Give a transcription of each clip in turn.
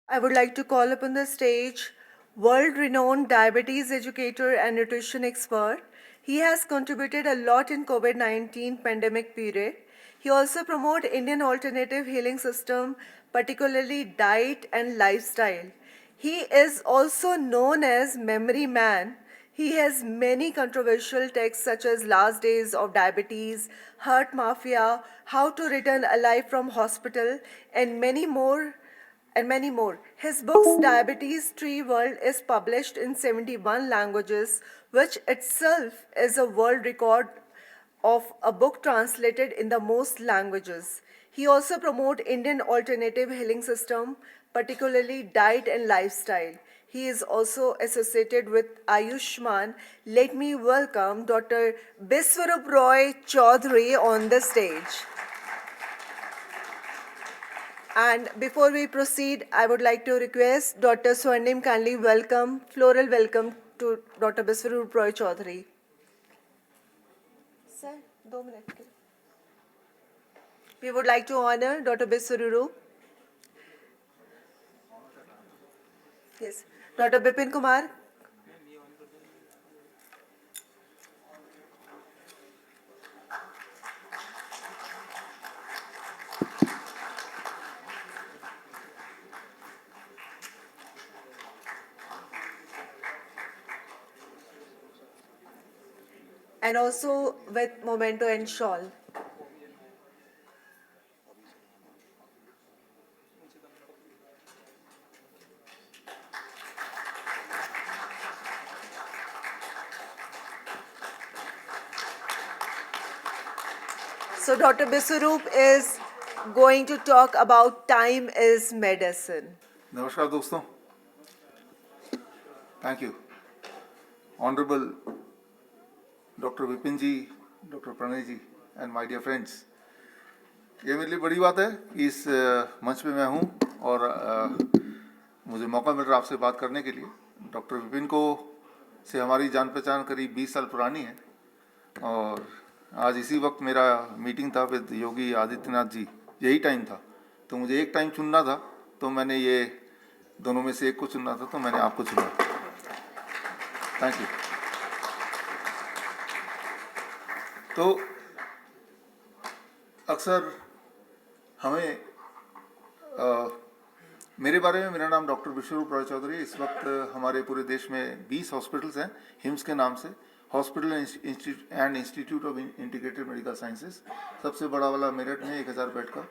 I would like to call upon the stage world-renowned diabetes educator and nutrition expert. He has contributed a lot in COVID-19 pandemic period. He also promotes Indian alternative healing system, particularly diet and lifestyle. He is also known as Memory Man. He has many controversial texts such as Last Days of Diabetes, Heart Mafia, How to Return Alive from Hospital, and many more. His book Diabetes Tree World is published in 71 languages, which itself is a world record of a book translated in the most languages. He also promotes Indian alternative healing system, particularly diet and lifestyle. He is also associated with Ayushman. Let me welcome Dr. Biswarup Roy Chaudhary on the stage. And before we proceed, I would like to request Dr. Swarnim kindly floral welcome to Dr. Biswarup Roy Chaudhary. Sir, 2 minutes. We would like to honor Dr. Biswarup. Yes. Dr. Bipin Kumar. And also with memento and shawl. So Dr. Biswarup is going to talk about time is medicine. नमस्कार दोस्तों, thank you honourable doctor Vipin ji, doctor Pranay ji and my dear friends. ये मेरे लिए बड़ी बात है कि इस मंच पे मैं हूँ और मुझे मौका मिल रहा है आपसे बात करने के लिए। डॉक्टर विपिन को से हमारी जान पहचान करीब 20 साल पुरानी है और आज इसी वक्त मेरा मीटिंग था विद योगी आदित्यनाथ जी, यही टाइम था। तो मुझे एक टाइम चुनना था, तो मैंने ये दोनों में से एक को चुनना था, तो मैंने आपको चुना। Thank you. तो अक्सर हमें मेरे बारे में, मेरा नाम डॉक्टर बिश्वरूप रॉय चौधरी। इस वक्त हमारे पूरे देश में 20 हॉस्पिटल्स हैं हिम्स के नाम से, hospital and institute of integrated medical sciences. सबसे बड़ा वाला मेरठ में 1000 बेड का,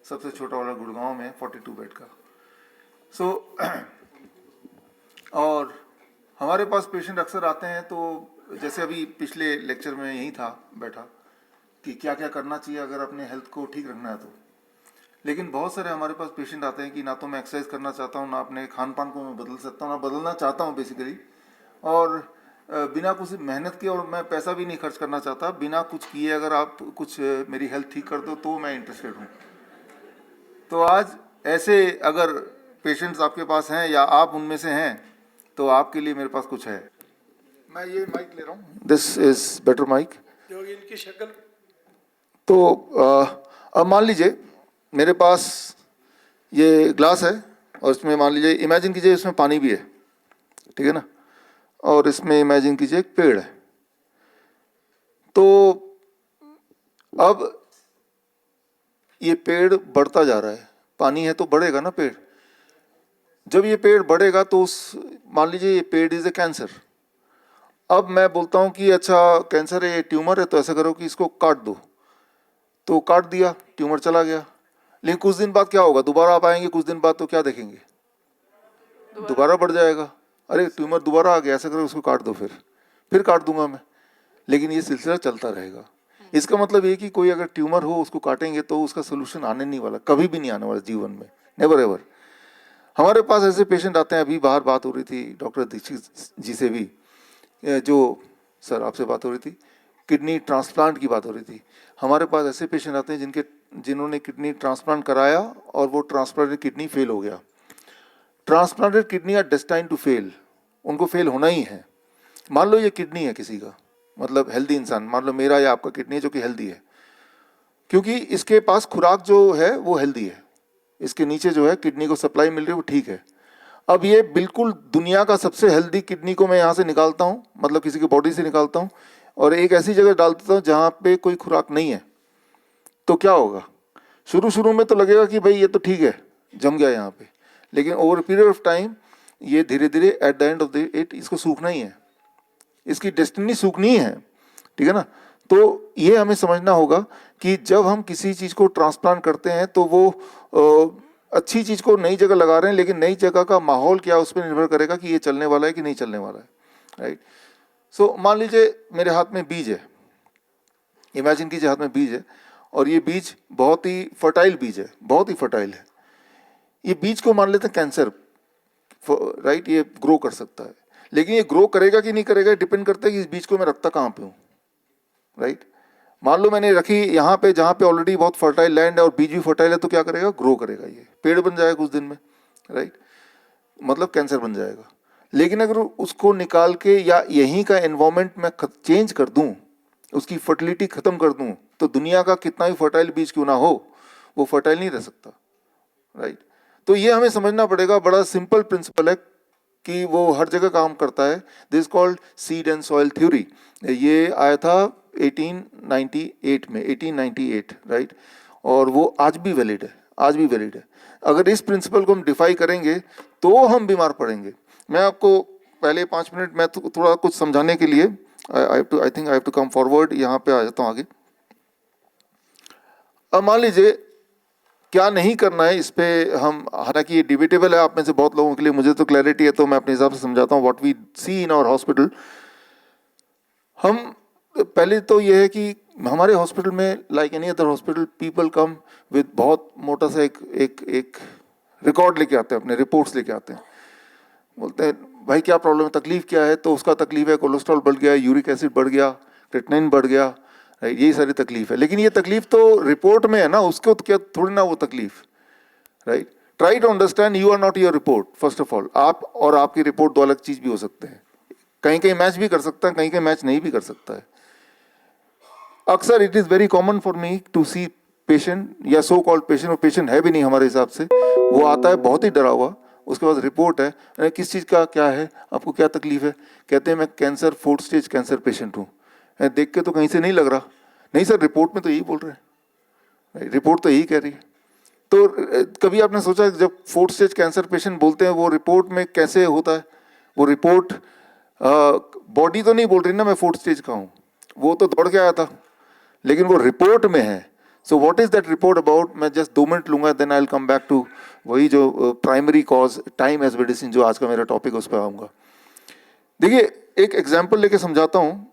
सबसे छोटा वाला गुड़गांव में 42 बेड का। और हमारे पास पेशेंट अक्सर आते हैं, तो जैसे अभी पिछले लेक्चर में यही था बैठा कि क्या क्या करना चाहिए अगर अपने हेल्थ को ठीक रखना है तो। लेकिन बहुत सारे हमारे पास पेशेंट आते हैं कि ना तो मैं एक्सरसाइज करना चाहता हूँ, ना अपने खान पान को मैं बदल सकता हूँ, ना बदलना चाहता हूँ बेसिकली, और बिना कुछ मेहनत के, और मैं पैसा भी नहीं खर्च करना चाहता। बिना कुछ किए अगर आप कुछ मेरी हेल्थ ठीक कर दो तो मैं इंटरेस्टेड हूँ। तो आज ऐसे अगर पेशेंट्स आपके पास हैं या आप उनमें से हैं, तो आपके लिए मेरे पास कुछ है। मैं ये माइक ले रहा हूँ, दिस इज बेटर माइक। योगी इनकी शक्ल तो अब मान लीजिए मेरे पास ये ग्लास है और इसमें मान लीजिए, इमेजिन कीजिए इसमें पानी भी है, ठीक है ना, और इसमें इमेजिन कीजिए एक पेड़ है। तो अब ये पेड़ बढ़ता जा रहा है, पानी है तो बढ़ेगा ना पेड़। जब ये पेड़ बढ़ेगा तो उस, मान लीजिए ये पेड़ इज ए कैंसर। अब मैं बोलता हूँ कि अच्छा कैंसर है, ये ट्यूमर है, तो ऐसा करो कि इसको काट दो। तो काट दिया, ट्यूमर चला गया। लेकिन कुछ दिन बाद क्या होगा, दोबारा आप आएंगे कुछ दिन बाद, तो क्या देखेंगे, दोबारा बढ़ जाएगा। अरे ट्यूमर दोबारा आ गया, ऐसा करो उसको काट दो, फिर काट दूंगा मैं। लेकिन ये सिलसिला चलता रहेगा। इसका मतलब ये कि कोई अगर ट्यूमर हो उसको काटेंगे तो उसका सोल्यूशन आने नहीं वाला, कभी भी नहीं आने वाला जीवन में, नेवर एवर। हमारे पास ऐसे पेशेंट आते हैं, अभी बाहर बात हो रही थी डॉक्टर दीक्षित जी से भी, जो सर आपसे बात हो रही थी, किडनी ट्रांसप्लांट की बात हो रही थी। हमारे पास ऐसे पेशेंट आते हैं जिन्होंने किडनी ट्रांसप्लांट कराया और वो ट्रांसप्लांटेड किडनी फेल हो गया। Transplanted kidney are destined to fail, उनको फेल होना ही है। मान लो ये किडनी है किसी का, मतलब हेल्दी इंसान, मान लो मेरा या आपका किडनी है जो कि हेल्दी है, क्योंकि इसके पास खुराक जो है वो हेल्दी है, इसके नीचे जो है किडनी को सप्लाई मिल रही है वो ठीक है। अब ये बिल्कुल दुनिया का सबसे हेल्दी किडनी को मैं यहाँ से निकालता हूँ, मतलब किसी की बॉडी से निकालता हूँ, और एक ऐसी जगह डाल देता हूँ जहाँ पे कोई खुराक नहीं है, तो क्या होगा? शुरू शुरू में तो लगेगा कि भाई ये तो ठीक है, जम गया यहाँ पे, लेकिन ओवर पीरियड ऑफ टाइम ये धीरे धीरे at the end of the it इसको सूखना ही है, इसकी डेस्टिनी सूखनी ही है, ठीक है ना। तो ये हमें समझना होगा कि जब हम किसी चीज़ को ट्रांसप्लांट करते हैं तो वो अच्छी चीज़ को नई जगह लगा रहे हैं, लेकिन नई जगह का माहौल क्या उस पर निर्भर करेगा कि ये चलने वाला है कि नहीं चलने वाला है, राइट। सो मान लीजिए मेरे हाथ में बीज है, इमेजिन कीजिए हाथ में बीज है, और ये बीज बहुत ही फर्टाइल बीज है, बहुत ही फर्टाइल है। ये बीज को मान लेते हैं कैंसर, राइट, ये ग्रो कर सकता है, लेकिन ये ग्रो करेगा कि नहीं करेगा डिपेंड करता है कि इस बीज को मैं रखता कहाँ पे हूँ, राइट। मान लो मैंने रखी यहाँ पे जहाँ पे ऑलरेडी बहुत फर्टाइल लैंड है और बीज भी फर्टाइल है, तो क्या करेगा? ग्रो करेगा, ये पेड़ बन जाएगा कुछ दिन में, राइट, मतलब कैंसर बन जाएगा। लेकिन अगर उसको निकाल के या यहीं का एनवायरमेंट में चेंज कर दूं, उसकी फर्टिलिटी खत्म कर दूं, तो दुनिया का कितना भी फर्टाइल बीज क्यों ना हो वो फर्टाइल नहीं रह सकता, राइट। तो ये हमें समझना पड़ेगा, बड़ा सिंपल प्रिंसिपल है कि वो हर जगह काम करता है। This called seed and soil theory. ये आया था 1898 में, 1898, राइट, और वो आज भी वैलिड है, आज भी वैलिड है। अगर इस प्रिंसिपल को हम डिफाई करेंगे तो हम बीमार पड़ेंगे। मैं आपको पहले 5 मिनट मैं थोड़ा कुछ समझाने के लिए I think I have to come forward, यहाँ पे आ जाता हूँ आगे। अब मान लीजिए क्या नहीं करना है, इस पे हम, हालांकि ये डिबेटेबल है आप में से बहुत लोगों के लिए, मुझे तो क्लैरिटी है तो मैं अपने हिसाब से समझाता हूँ। What we see in our hospital, हम पहले तो ये है कि हमारे हॉस्पिटल में like any other hospital people come with बहुत मोटा सा एक रिकॉर्ड लेके आते हैं, अपने रिपोर्ट्स लेके आते हैं, बोलते हैं भाई क्या प्रॉब्लम है, तकलीफ क्या है, तो उसका तकलीफ है कोलेस्ट्रॉल बढ़ गया, यूरिक एसिड बढ़ गया, क्रिएटिनिन बढ़ गया, राइट, यही सारी तकलीफ है। लेकिन ये तकलीफ तो रिपोर्ट में है ना, उसको तो क्या थोड़ी ना वो तकलीफ, right. Try to understand you are not your report, first of all. आप और आपकी रिपोर्ट दो अलग चीज भी हो सकते हैं, कहीं कहीं मैच भी कर सकता है, कहीं कहीं मैच नहीं भी कर सकता है। अक्सर it is very common for me to see patient या सो कॉल्ड पेशेंट, और पेशेंट है भी नहीं हमारे हिसाब से, वो आता है बहुत ही डरा हुआ, उसके बाद रिपोर्ट है, अरे किस चीज़ का क्या है, आपको क्या तकलीफ है, कहते हैं मैं cancer 4th stage cancer patient हूँ। देख के तो कहीं से नहीं लग रहा, नहीं सर रिपोर्ट में तो यही बोल रहे हैं, रिपोर्ट तो यही कह रही है। तो कभी आपने सोचा जब 4th स्टेज कैंसर पेशेंट बोलते हैं वो रिपोर्ट में कैसे होता है? वो रिपोर्ट बॉडी तो नहीं बोल रही ना मैं 4th स्टेज का हूँ, वो तो दौड़ के आया था, लेकिन वो रिपोर्ट में है। So what is that report about? मैं जस्ट 2 मिनट लूंगा, then I will come back to वही जो primary cause time as medicine, जो आज का मेरा टॉपिक, उस पर आऊँगा। देखिए एक एग्जाम्पल लेके समझाता हूँ।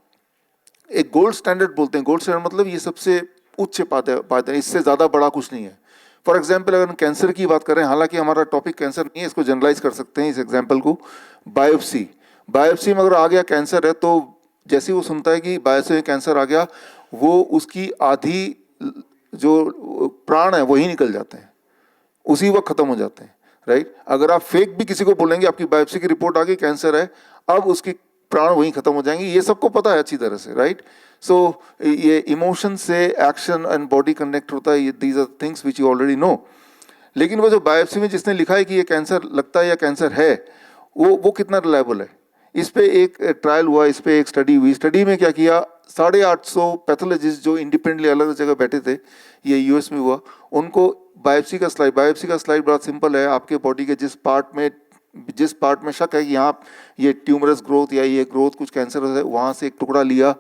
एक गोल्ड स्टैंडर्ड बोलते हैं, गोल्ड स्टैंडर्ड मतलब ये सबसे उच्च पाते हैं, इससे ज़्यादा बड़ा कुछ नहीं है। फॉर एग्जाम्पल अगर हम कैंसर की बात करें, हालांकि हमारा टॉपिक कैंसर नहीं है, इसको जनरलाइज कर सकते हैं इस एग्जाम्पल को। बायोप्सी, बायोप्सी में अगर आ गया कैंसर है, तो जैसे ही वो सुनता है कि बायोप्सी में कैंसर आ गया, वो उसकी आधी जो प्राण है वही निकल जाते हैं, उसी वक्त खत्म हो जाते हैं, राइट। अगर आप फेक भी किसी को बोलेंगे आपकी बायोप्सी की रिपोर्ट आ गई कैंसर है, अब उसकी प्राण वहीं खत्म हो जाएंगे, ये सबको पता है अच्छी तरह से, राइट। सो ये इमोशन से एक्शन एंड बॉडी कनेक्ट होता है, these are things which you already know. लेकिन वो जो बायोप्सी में जिसने लिखा है कि ये कैंसर लगता है या कैंसर है, वो कितना रिलायबल है? इस पे एक ट्रायल हुआ, इस पे एक स्टडी हुई। स्टडी में क्या किया, 850 पैथोलॉजिस्ट जो इंडिपेंडेंटली अलग जगह बैठे थे, ये यूएस में हुआ, उनको बायोप्सी का स्लाइड बड़ा सिंपल है, आपके बॉडी के जिस पार्ट में शक है कि यहाँ ये ट्यूमरस ग्रोथ या ये ग्रोथ कुछ कैंसर है, वहाँ से एक टुकड़ा लिया,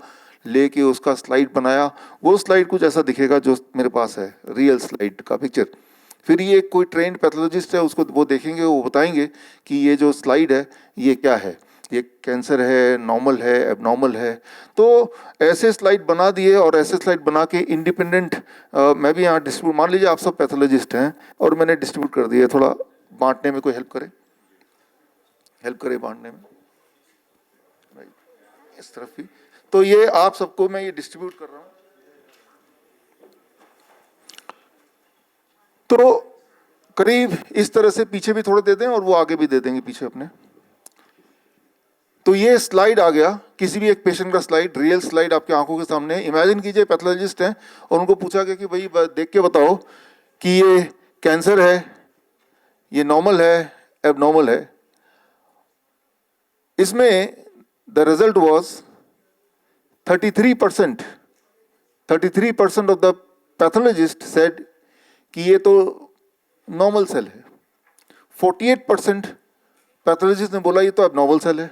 लेके उसका स्लाइड बनाया। वो स्लाइड कुछ ऐसा दिखेगा जो मेरे पास है, रियल स्लाइड का पिक्चर। फिर ये कोई ट्रेंड पैथोलॉजिस्ट है, उसको वो देखेंगे, वो बताएंगे कि ये जो स्लाइड है ये क्या है, ये कैंसर है, नॉर्मल है, एबनॉर्मल है। तो ऐसे स्लाइड बना दिए, और ऐसे स्लाइड बना के इंडिपेंडेंट मैं भी यहाँ डिस्ट्रीब्यूट, मान लीजिए आप सब पैथोलॉजिस्ट हैं और मैंने डिस्ट्रीब्यूट कर दिया, थोड़ा बांटने में कोई हेल्प करे बांटने में, इस तरफ भी। तो ये आप सबको मैं ये डिस्ट्रीब्यूट कर रहा हूँ। तो करीब इस तरह से पीछे भी थोड़े दे दें और वो आगे भी दे देंगे पीछे अपने। तो ये स्लाइड आ गया, किसी भी एक पेशेंट का स्लाइड, रियल स्लाइड आपकी आंखों के सामने। इमेजिन कीजिए पैथोलॉजिस्ट हैं और उनको पूछा गया कि भाई देख के बताओ कि ये कैंसर है ये नॉर्मल है, एबनॉर्मल है। इसमें the result was 33%। 33% of the pathologist said कि ये तो नॉर्मल सेल है। 48% पैथोलॉजिस्ट ने बोला ये तो एबनॉर्मल सेल है।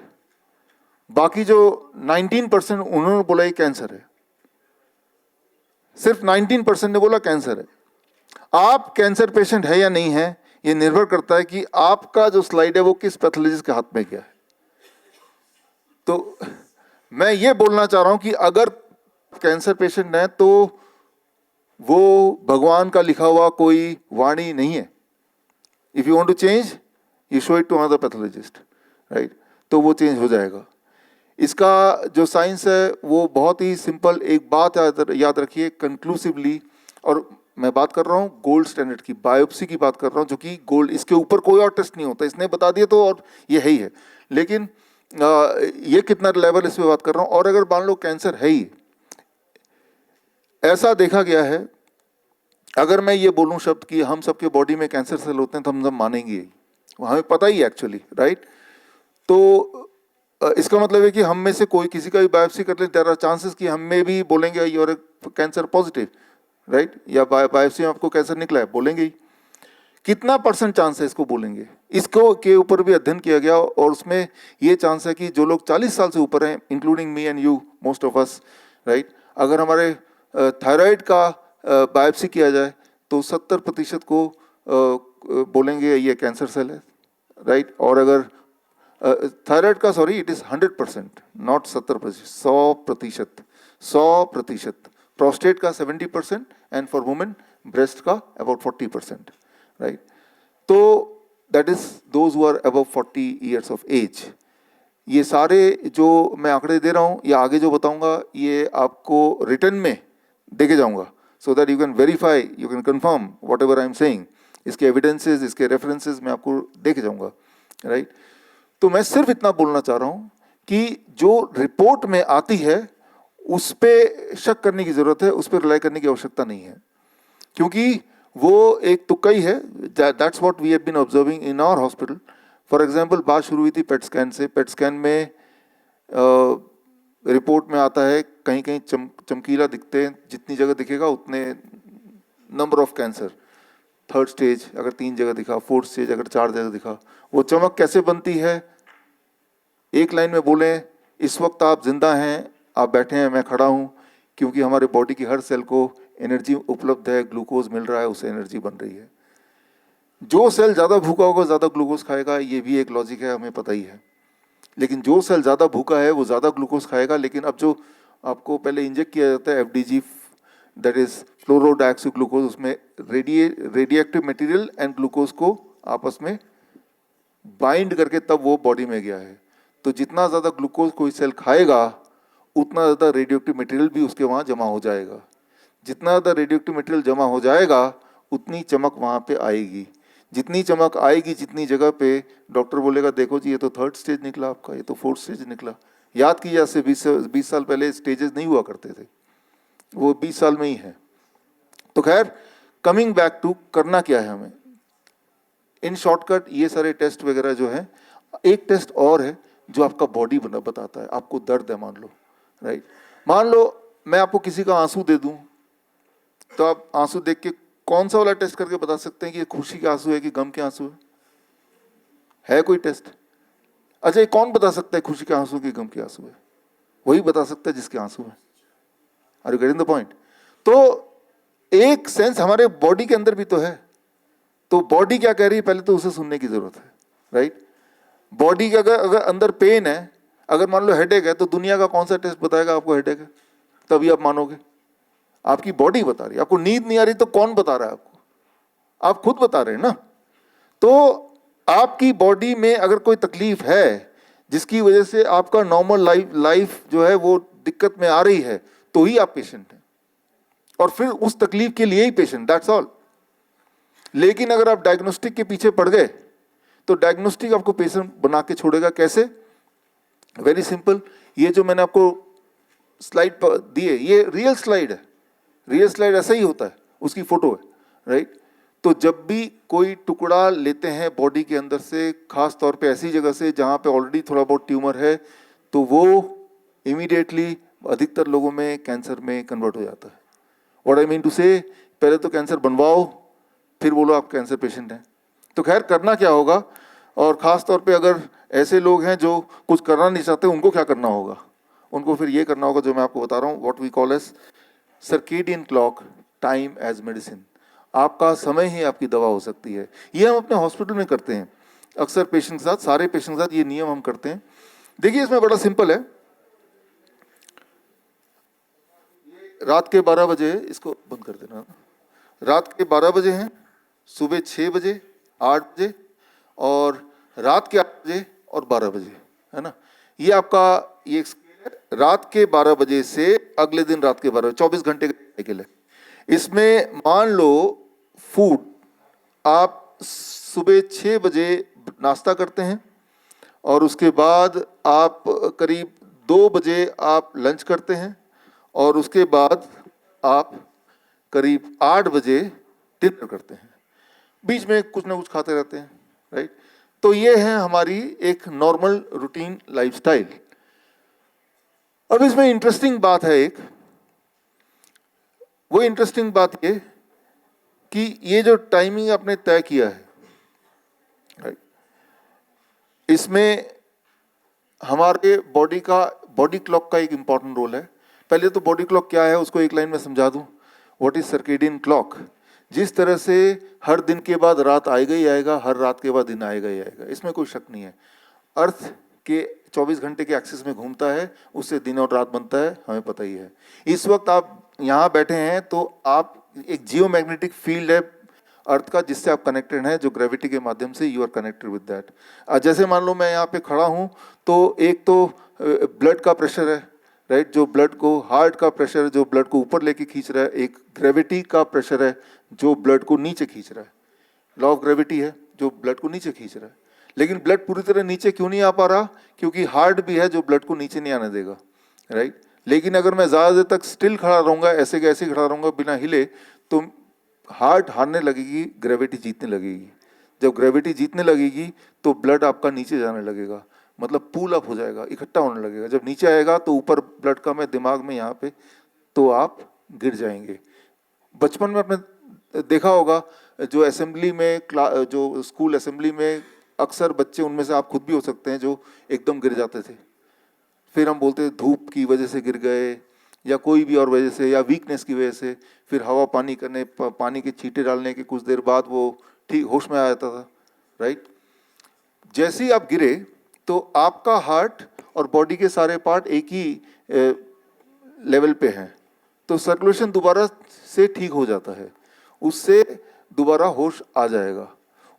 बाकी जो 19% उन्होंने बोला ये कैंसर है। सिर्फ 19% ने बोला कैंसर है। आप कैंसर पेशेंट है या नहीं है, ये निर्भर करता है कि आपका जो स्लाइड है वो किस पैथोलॉजिस्ट के हाथ में गया है। तो मैं ये बोलना चाह रहा हूं कि अगर कैंसर पेशेंट है तो वो भगवान का लिखा हुआ कोई वाणी नहीं है। If you want to change, you show it to another pathologist, right? तो वो चेंज हो जाएगा। इसका जो साइंस है वो बहुत ही सिंपल। एक बात याद रखिए कंक्लूसिवली, और मैं बात कर रहा हूँ गोल्ड स्टैंडर्ड की, बायोप्सी की बात कर रहा हूँ, जो कि गोल्ड, इसके ऊपर कोई और टेस्ट नहीं होता। इसने बता दिया तो और ये है ही है। लेकिन ये कितना लेवल इस पे बात कर रहा हूँ। और अगर मान लो कैंसर है ही, ऐसा देखा गया है, अगर मैं ये बोलूँ शब्द कि हम सबके बॉडी में कैंसर सेल होते हैं तो हम सब मानेंगे ही, हमें पता ही एक्चुअली, राइट? तो इसका मतलब है कि हम में से कोई किसी का भी बायोप्सी कर ले, देयर आर चांसेस कि हम में भी बोलेंगे यूर कैंसर पॉजिटिव, राइट? या बायोप्सी में आपको कैंसर निकला है, बोलेंगे ही। कितना % चांस है इसको बोलेंगे, इसको के ऊपर भी अध्ययन किया गया, और उसमें ये चांस है कि जो लोग 40 साल से ऊपर हैं, including me and you, most of us, right, अगर हमारे थायराइड का बायोप्सी किया जाए तो 70% को बोलेंगे ये कैंसर सेल है, राइट? और अगर थायराइड का, sorry, it is 100%, not 70%, 100%, 100%। Prostate का 70% एंड फॉर वुमेन ब्रेस्ट का अबाउट 40%, राइट? तो that is those who are above 40 years of age. ये सारे जो मैं आंकड़े दे रहा हूँ या आगे जो बताऊंगा, ये आपको रिटर्न में देके जाऊंगा, so that you can verify, you can confirm what ever I am saying. इसके एविडेंसेस, इसके रेफरेंसेस मैं आपको देके जाऊंगा, राइट? तो मैं सिर्फ इतना बोलना चाह रहा हूँ कि जो रिपोर्ट में आती है उस पे शक करने की जरूरत है, उस पर रिलाई करने की आवश्यकता नहीं है, क्योंकि वो एक तुक्का ही है। That's what we have been observing in our hospital. For example, बात शुरू हुई थी पेट स्कैन से। पेट स्कैन में रिपोर्ट में आता है कहीं कहीं चमकीला दिखते हैं, जितनी जगह दिखेगा उतने number of cancer. 3rd stage अगर 3 जगह दिखा, 4th स्टेज अगर 4 जगह दिखा। वो चमक कैसे बनती है? एक लाइन में बोले, इस वक्त आप जिंदा हैं, आप बैठे हैं, मैं खड़ा हूं, क्योंकि हमारे बॉडी की हर सेल को एनर्जी उपलब्ध है, ग्लूकोज मिल रहा है, उससे एनर्जी बन रही है। जो सेल ज्यादा भूखा होगा ज्यादा ग्लूकोज खाएगा, ये भी एक लॉजिक है, हमें पता ही है। लेकिन जो सेल ज्यादा भूखा है वो ज्यादा ग्लूकोज खाएगा। लेकिन अब जो आपको पहले इंजेक्ट किया जाता है FDG, दैट इज फ्लोरोडाइऑक्सीग्लूकोज, उसमें रेडिएक्टिव मटेरियल एंड ग्लूकोज को आपस में बाइंड करके तब वो बॉडी में गया है। तो जितना ज़्यादा ग्लूकोज कोई सेल खाएगा उतना ज़्यादा रेडियोएक्टिव मटेरियल भी उसके वहाँ जमा हो जाएगा। जितना ज़्यादा रेडियोएक्टिव मटेरियल जमा हो जाएगा उतनी चमक वहाँ पे आएगी। जितनी चमक आएगी जितनी जगह पे, डॉक्टर बोलेगा देखो जी ये तो 3rd स्टेज निकला आपका, ये तो 4th स्टेज निकला। याद कीजिए, आज से 20 साल पहले स्टेजेस नहीं हुआ करते थे, वो 20 साल में ही है। तो खैर, कमिंग बैक टू करना क्या है हमें, इन शॉर्टकट ये सारे टेस्ट वगैरह जो है, एक टेस्ट और है जो आपका बॉडी बताता है। आपको दर्द है मान लो, राइट? मान लो मैं आपको किसी का आंसू दे दूं, तो आप आंसू देख के कौन सा वाला टेस्ट करके बता सकते हैं कि ये खुशी के आंसू है कि गम के आंसू है कोई टेस्ट? अच्छा, ये कौन बता सकता है खुशी के आंसू की गम के आंसू है? वही बता सकता है जिसके आंसू है। Are you getting the point? तो एक सेंस हमारे बॉडी के अंदर भी तो है। तो बॉडी क्या कह रही है पहले तो उसे सुनने की जरूरत है, राइट? बॉडी के अगर अंदर पेन है, अगर मान लो हेडेक है, तो दुनिया का कौन सा टेस्ट बताएगा आपको हेडेक है? तभी आप मानोगे। आपकी बॉडी बता रही है। आपको नींद नहीं आ रही तो कौन बता रहा है आपको? आप खुद बता रहे हैं ना। तो आपकी बॉडी में अगर कोई तकलीफ है जिसकी वजह से आपका नॉर्मल लाइफ जो है वो दिक्कत में आ रही है, तो ही आप पेशेंट हैं, और फिर उस तकलीफ के लिए ही पेशेंट, दैट्स ऑल। लेकिन अगर आप डायग्नोस्टिक के पीछे पड़ गए तो डायग्नोस्टिक आपको पेशेंट बना के छोड़ेगा। कैसे? Very simple. ये जो मैंने आपको स्लाइड दी है, ये रियल स्लाइड है। रियल स्लाइड ऐसा ही होता है, उसकी फोटो है, राइट? तो जब भी कोई टुकड़ा लेते हैं बॉडी के अंदर से, खास तौर पे ऐसी जगह से जहाँ पे ऑलरेडी थोड़ा बहुत ट्यूमर है, तो वो इमीडिएटली अधिकतर लोगों में कैंसर में कन्वर्ट हो जाता है। व्हाट आई मीन टू से, पहले तो कैंसर बनवाओ, फिर बोलो आप कैंसर पेशेंट हैं। तो खैर करना क्या होगा, और ख़ास तौर पे अगर ऐसे लोग हैं जो कुछ करना नहीं चाहते, उनको क्या करना होगा? उनको फिर ये करना होगा जो मैं आपको बता रहा हूँ, what we call as circadian clock, time as medicine. आपका समय ही आपकी दवा हो सकती है। ये हम अपने हॉस्पिटल में करते हैं अक्सर पेशेंट के साथ, सारे पेशेंट के साथ ये नियम हम करते हैं। देखिए इसमें बड़ा सिंपल है। रात के 12 बजे, इसको बंद कर देना, रात के 12 बजे हैं, सुबह 6 बजे, 8 बजे, और रात के 8 बजे और 12 बजे, है ना। ये आपका ये रात के 12 बजे से अगले दिन रात के 12 बजे, 24 घंटे का साइकिल है। इसमें मान लो फूड, आप सुबह 6 बजे नाश्ता करते हैं, और उसके बाद आप करीब 2 बजे आप लंच करते हैं, और उसके बाद आप करीब 8 बजे डिनर करते हैं। बीच में कुछ ना कुछ खाते रहते हैं, राइट। तो ये है हमारी एक नॉर्मल रूटीन लाइफस्टाइल। अब इसमें इंटरेस्टिंग बात है एक, वो इंटरेस्टिंग बात ये कि ये जो टाइमिंग आपने तय किया है, राइट, इसमें हमारे बॉडी क्लॉक का एक इंपॉर्टेंट रोल है। पहले तो बॉडी क्लॉक क्या है उसको एक लाइन में समझा दूं। What is circadian clock? जिस तरह से हर दिन के बाद रात आएगा ही आएगा, हर रात के बाद दिन आएगा ही आएगा, इसमें कोई शक नहीं है। अर्थ के 24 घंटे के एक्सिस में घूमता है, उससे दिन और रात बनता है, हमें पता ही है। इस वक्त आप यहाँ बैठे हैं तो आप एक जियोमैग्नेटिक फील्ड है अर्थ का जिससे आप कनेक्टेड हैं, जो ग्रेविटी के माध्यम से you are connected with that. जैसे मान लो मैं यहाँ पे खड़ा हूँ, तो एक तो ब्लड का प्रेशर है, राइट, जो ब्लड को, हार्ट का प्रेशर जो ब्लड को ऊपर लेके खींच रहा है, एक ग्रेविटी का प्रेशर है जो ब्लड को नीचे खींच रहा है। लॉ ऑफ ग्रेविटी है जो ब्लड को नीचे खींच रहा है। लेकिन ब्लड पूरी तरह नीचे क्यों नहीं आ पा रहा? क्योंकि हार्ट भी है जो ब्लड को नीचे नहीं आने देगा, राइट। लेकिन अगर मैं ज़्यादा देर तक स्टिल खड़ा रहूँगा, ऐसे के ऐसे खड़ा रहूँगा बिना हिले, तो हार्ट हारने लगेगी, ग्रेविटी जीतने लगेगी। जब ग्रेविटी जीतने लगेगी तो ब्लड आपका नीचे जाने लगेगा, मतलब पूल अप हो जाएगा, इकट्ठा होने लगेगा। जब नीचे आएगा तो ऊपर ब्लड कम है दिमाग में यहाँ पे, तो आप गिर जाएंगे। बचपन में आपने देखा होगा जो असेंबली में, जो स्कूल असेंबली में अक्सर बच्चे, उनमें से आप खुद भी हो सकते हैं, जो एकदम गिर जाते थे। फिर हम बोलते थे धूप की वजह से गिर गए, या कोई भी और वजह से, या वीकनेस की वजह से। फिर हवा पानी करने, पानी के छींटे डालने के कुछ देर बाद वो ठीक होश में आ जाता था, राइट। जैसे ही आप गिरे तो आपका हार्ट और बॉडी के सारे पार्ट एक ही लेवल पे हैं, तो सर्कुलेशन दोबारा से ठीक हो जाता है, उससे दोबारा होश आ जाएगा।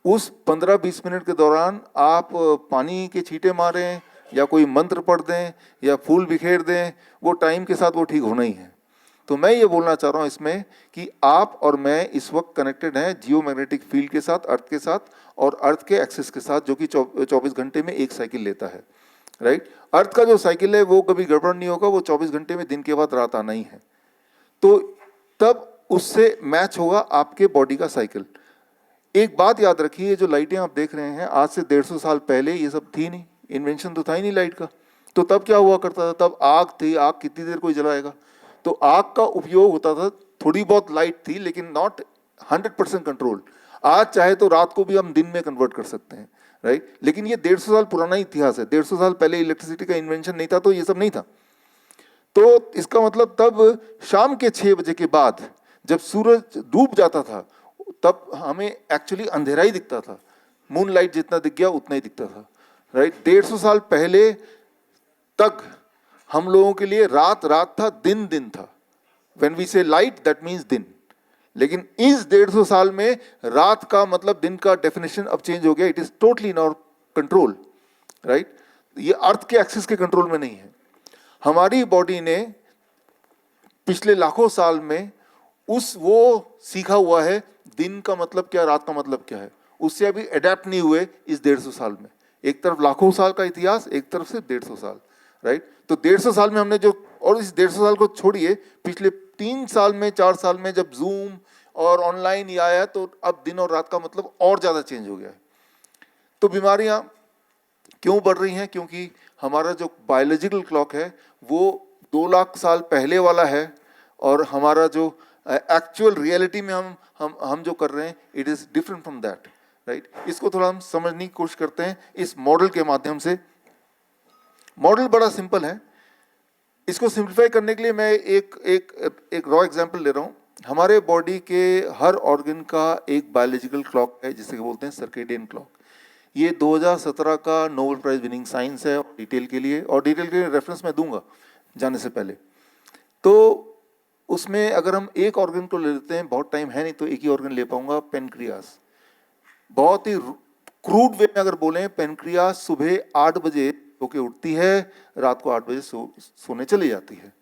उस 15-20 मिनट के दौरान आप पानी के छींटे मारें या कोई मंत्र पढ़ दें या फूल बिखेर दें, वो टाइम के साथ वो ठीक होना ही है। तो मैं ये बोलना चाह रहा हूँ इसमें कि आप और मैं इस वक्त कनेक्टेड हैं जियोमैग्नेटिक फील्ड के साथ, अर्थ के साथ, और अर्थ के एक्सिस के साथ, जो कि 24 घंटे में एक साइकिल लेता है, राइट। अर्थ का जो साइकिल है वो कभी गड़बड़ नहीं होगा, वो 24 घंटे में दिन के बाद रात आना ही है। तो तब उससे मैच होगा आपके बॉडी का साइकिल। एक बात याद रखिए, जो लाइटें आप देख रहे हैं, आज से 150 साल पहले ये सब थी नहीं, इन्वेंशन तो था ही नहीं लाइट का। तो तब क्या हुआ करता था? तब आग थी, आग कितनी देर कोई जलाएगा, तो आग का उपयोग होता था, थोड़ी बहुत लाइट थी, लेकिन नॉट 100% कंट्रोल। आज चाहे तो रात को भी हम दिन में कन्वर्ट कर सकते हैं, राइट। लेकिन ये 150 साल पुराना इतिहास है। 150 साल पहले इलेक्ट्रिसिटी का इन्वेंशन नहीं था, तो ये सब नहीं था। तो इसका मतलब तब शाम के 6 बजे के बाद जब सूरज डूब जाता था, तब हमें एक्चुअली अंधेरा ही दिखता था। मून लाइट जितना दिख गया उतना ही दिखता था, राइट। 150 साल पहले तक हम लोगों के लिए रात रात था, दिन दिन था। When we say light, that means दिन। लेकिन इस 150 साल में रात का मतलब दिन का डेफिनेशन अब चेंज हो गया। It is totally in our control, right. ये अर्थ के एक्सिस के कंट्रोल में नहीं है। हमारी बॉडी ने पिछले लाखों साल में वो सीखा हुआ है, दिन का मतलब क्या, रात का मतलब क्या है, उससे अभी अडेप्ट नहीं हुए इस 150 साल में। एक तरफ लाखों साल का इतिहास, एक तरफ से 150 साल, राइट। तो 150 साल में हमने जो, और इस 150 साल को छोड़िए, पिछले 3 साल में, 4 साल में जब जूम और ऑनलाइन ये आया, तो अब दिन और रात का मतलब और ज़्यादा चेंज हो गया है। तो बीमारियाँ क्यों बढ़ रही हैं? क्योंकि हमारा जो बायोलॉजिकल क्लॉक है वो 2 लाख साल पहले वाला है, और हमारा जो एक्चुअल रियलिटी में हम जो कर रहे हैं, it is different from that, right. इसको थोड़ा हम समझने की कोशिश करते हैं इस मॉडल के माध्यम से। मॉडल बड़ा सिंपल है, इसको सिंप्लीफाई करने के लिए मैं एक रॉ एग्जांपल ले रहा हूँ। हमारे बॉडी के हर ऑर्गन का एक बायोलॉजिकल क्लॉक है, जिसे बोलते हैं सर्केडियन क्लॉक। ये 2017 का नोबेल प्राइज विनिंग साइंस है, डिटेल के लिए, और डिटेल के लिए रेफरेंस मैं दूंगा जाने से पहले। तो उसमें अगर हम एक ऑर्गन को ले लेते हैं, बहुत टाइम है नहीं तो एक ही ऑर्गन ले पाऊंगा, पेनक्रियास। बहुत ही क्रूड वे में अगर बोलें, पेनक्रियास सुबह 8 बजे सो के उठती है, रात को 8 बजे सोने चली जाती है।